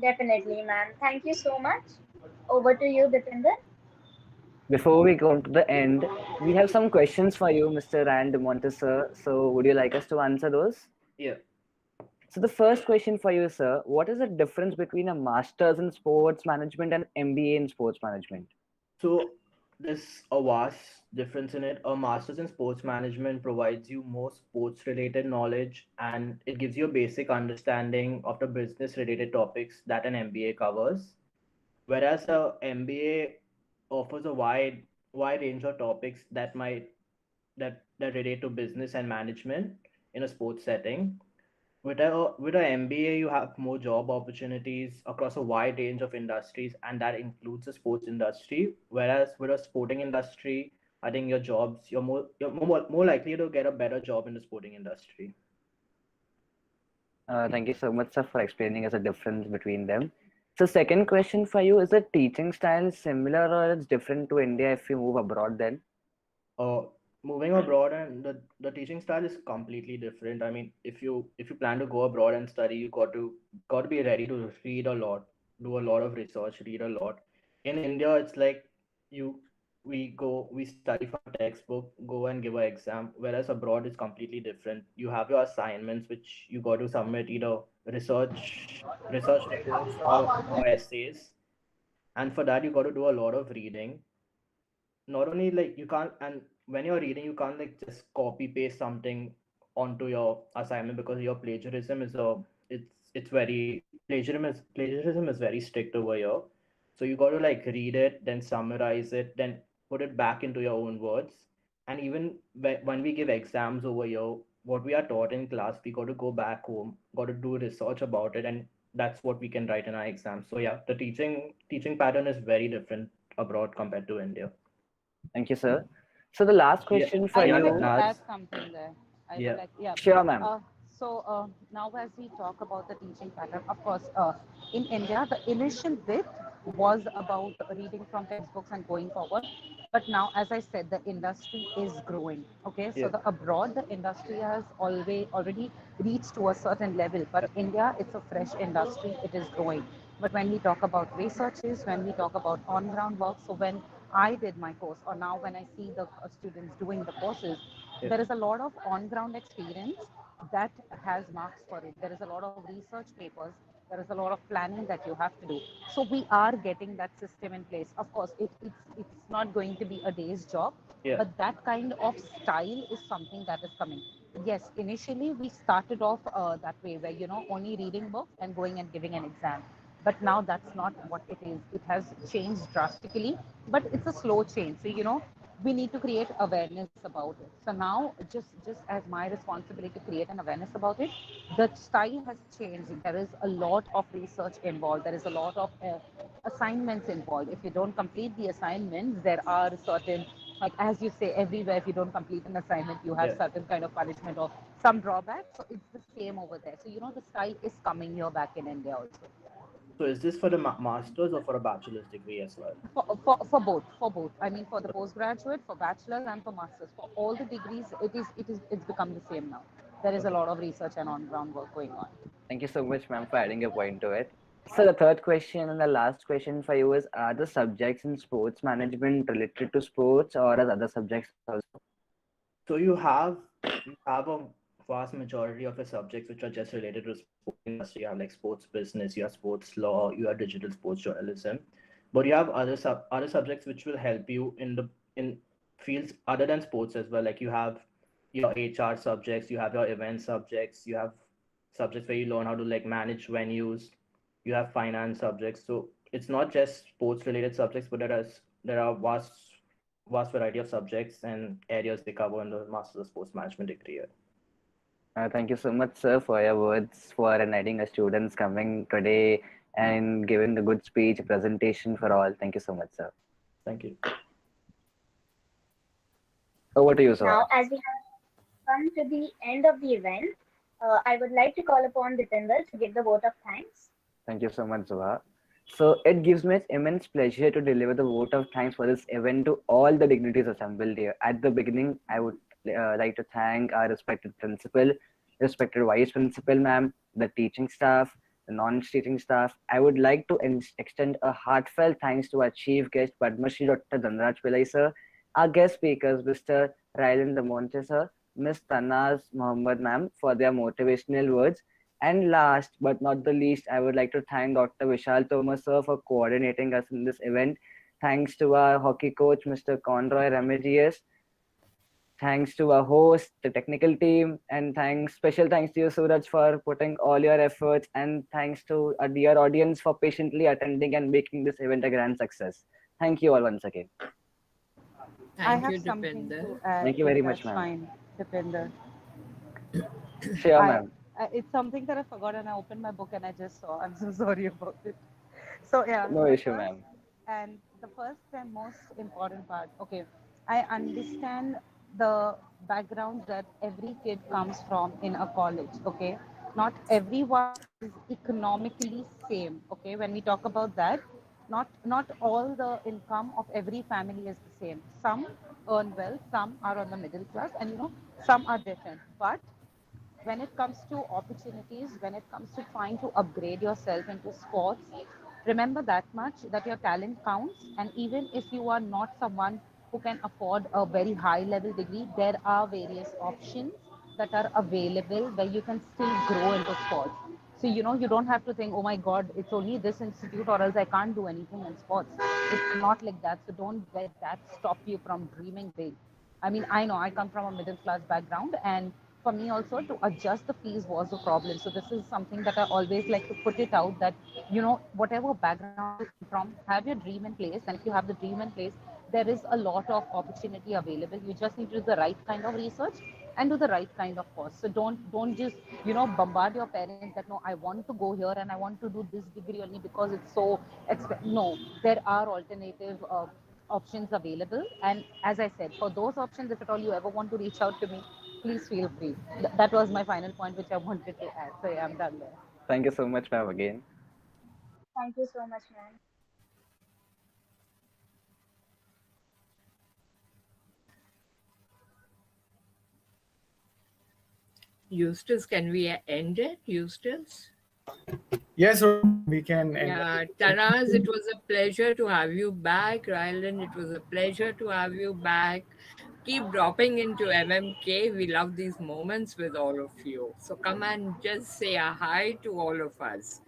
Definitely, ma'am. Thank you so much. Over to you, Dipinder. Before we come to the end, we have some questions for you, Mr. Rand Montesor. So, would you like us to answer those? Yeah. So, the first question for you, sir, what is the difference between a master's in sports management and MBA in sports management? So there's a vast difference in it. A master's in sports management provides you more sports related knowledge, and it gives you a basic understanding of the business related topics that an MBA covers. Whereas a MBA offers a wide range of topics that relate to business and management in a sports setting. With a MBA, you have more job opportunities across a wide range of industries, and that includes the sports industry. Whereas with a sporting industry, I think you're more likely to get a better job in the sporting industry. Thank you so much, sir, for explaining us the difference between them. So, second question for you, is the teaching style similar or it's different to India if you move abroad then? uh, Moving abroad, and the teaching style is completely different. I mean, if you plan to go abroad and study, you got to be ready to read a lot, do a lot of research, read a lot. In India, it's like you we study from a textbook, go and give an exam. Whereas abroad, it's completely different. You have your assignments which you got to submit, either research reports or essays, and for that you got to do a lot of reading. Not only like you can't, and when you're reading, you can't like just copy paste something onto your assignment, because your plagiarism is a it's very plagiarism is very strict over here. So you got to like read it, then summarize it, then put it back into your own words. And even when we give exams over here, what we are taught in class, we got to go back home, got to do research about it, and that's what we can write in our exams. So yeah, the teaching pattern is very different abroad compared to India. Thank you, sir. So, the last Yeah, question for I yeah, would like you, to Naz. add something there. I would Yeah, like, yeah. sure, ma'am. Now as we talk about the teaching pattern, of course, in India, the initial bit was about reading from textbooks and going forward. But now, as I said, the industry is growing. Okay, so yeah, the abroad, the industry has already reached to a certain level. But India, it's a fresh industry. It is growing. But when we talk about researches, when we talk about on-ground work, so when I did my course, or now when I see the students doing the courses, yeah. there is a lot of on-ground experience that has marks for it. There is a lot of research papers. There is a lot of planning that you have to do. So we are getting that system in place. Of course, it's not going to be a day's job, Yeah. but that kind of style is something that is coming. Yes, initially we started off that way, where only reading books and going and giving an exam. But now that's not what it is. It has changed drastically, but it's a slow change. So we need to create awareness about it. So now, just as my responsibility to create an awareness about it, the style has changed. There is a lot of research involved. There is a lot of assignments involved. If you don't complete the assignments, there are certain, like as you say, everywhere, if you don't complete an assignment, you have Yeah. certain kind of punishment or some drawback. So it's the same over there. So the style is coming here back in India also. So is this for the master's or for a bachelor's degree as well? For both. I mean, for the postgraduate, for bachelor's, and for masters, for all the degrees, it's become the same now. There is a Okay. lot of research and on ground work going on. Thank you so much, ma'am, for adding a point to it. So, the third question and the last question for you is, are the subjects in sports management related to sports or as other subjects also? So you have a vast majority of the subjects which are just related to sporting industry. You have like sports business, you have sports law, you have digital sports journalism, but you have other subjects which will help you in fields other than sports as well. Like you have your HR subjects, you have your event subjects, you have subjects where you learn how to like manage venues, you have finance subjects. So it's not just sports related subjects, but there are vast variety of subjects and areas they cover in the Masters of Sports Management degree. Thank you so much, sir, for your words, for enlightening our students coming today and giving a good speech, presentation for all. Thank you so much, sir. Thank you. Over to you, sir. Now, as we have come to the end of the event, I would like to call upon Dipender to give the vote of thanks. Thank you so much, Zoha. So it gives me immense pleasure to deliver the vote of thanks for this event to all the dignitaries assembled here. At the beginning, I would like to thank our respected principal, respected vice principal, ma'am, the teaching staff, the non-teaching staff. I would like to extend a heartfelt thanks to our chief guest, Padma Shri Dr. Dhanraj Pillai, sir, our guest speakers, Mr. Rylan Damonte, sir, Miss Tanaz Mohammed, ma'am, for their motivational words. And last but not the least, I would like to thank Dr. Vishal Thomas sir for coordinating us in this event. Thanks to our hockey coach, Mr. Conroy Remigius. Thanks to our host, the technical team, and special thanks to you, Suraj, for putting all your efforts. And thanks to our dear audience for patiently attending and making this event a grand success. Thank you all once again. I Thank have you, something to Dipender. add, Thank you if very much, that's ma'am. fine, Dipender. Sure, I, ma'am. it's something that I forgot and I opened my book and I just saw. I'm so sorry about it. So yeah, No issue, ma'am. the first and most important part. Okay, I understand the background that every kid comes from in a college. Okay, not everyone is economically same. Okay, when we talk about that, not all the income of every family is the same. Some earn well, some are on the middle class, and some are different. But when it comes to opportunities, when it comes to trying to upgrade yourself into sports, remember that much that your talent counts. And even if you are not someone who can afford a very high level degree, there are various options that are available where you can still grow into sports. So, you don't have to think, oh my God, it's only this institute or else I can't do anything in sports. It's not like that. So don't let that stop you from dreaming big. I mean, I know I come from a middle class background, and for me also to adjust the fees was a problem. So this is something that I always like to put it out that whatever background you come from, have your dream in place, and if you have the dream in place, there is a lot of opportunity available. You just need to do the right kind of research and do the right kind of course. So don't just bombard your parents that no, I want to go here and I want to do this degree only because it's so expensive. No, there are alternative options available. And as I said, for those options, if at all you ever want to reach out to me, please feel free. That was my final point, which I wanted to add. So yeah, I'm done there. Thank you so much, ma'am, again. Thank you so much, ma'am. Eustace, can we end it, Eustace? Yes, we can end Yeah, it. Taraz, it was a pleasure to have you back. Rylan, it was a pleasure to have you back. Keep dropping into MMK. We love these moments with all of you. So come and just say a hi to all of us.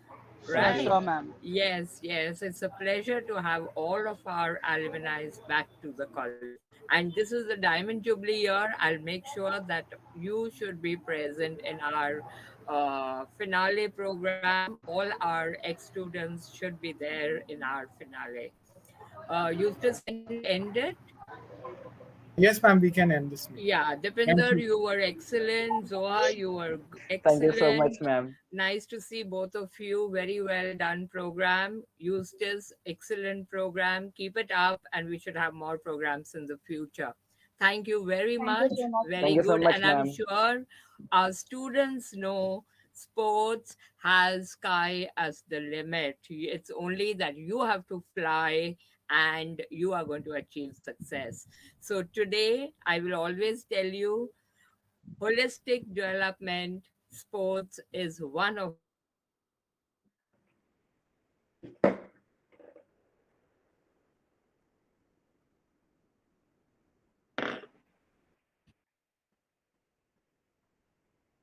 Sure, Right? sure, ma'am. Yes, yes. It's a pleasure to have all of our alumni back to the college. And this is the Diamond Jubilee year. I'll make sure that you should be present in our finale program. All our ex students should be there in our finale. Eustace, can we end it? Yes, ma'am, we can end this meeting. Yeah, Thank Depinder, you. you were excellent. Zoha, you were Thank you so much, excellent. ma'am. Nice to see both of you. Very well done program. Eustace, excellent program. Keep it up, and we should have more programs in the future. Thank you very Thank you much. so much, Very Thank you ma'am. so good. much, And I'm ma'am. sure our students know sports has sky as the limit. It's only that you have to fly and you are going to achieve success. So today, I will always tell you holistic development, sports is one of the most important aspects of development. Sports is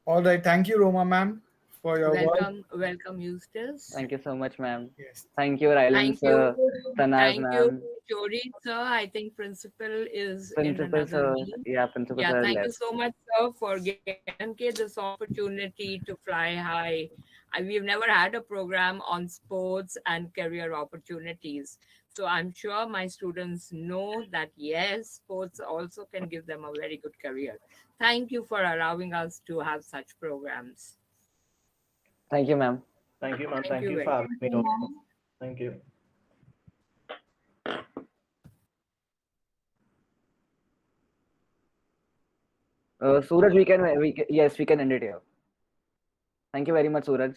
All right. Thank you, Roma ma'am, for your work. Welcome, Eustace. Thank you so much, ma'am. Yes. Thank you, Rylan Thank sir, you. Tanaz Thank you, ma'am, Chori sir. I think principal is in principal another sir. meeting. Yeah, principal Yeah, sir thank you left. so much, sir, for giving MMK this opportunity to fly high. We've never had a program on sports and career opportunities. So I'm sure my students know that yes, sports also can give them a very good career. Thank you for allowing us to have such programs. Thank you, ma'am. Thank you, ma'am. Thank Thank you you for very having me. Also. Thank you. Suraj, yes, we can end it here. Thank you very much, Suraj.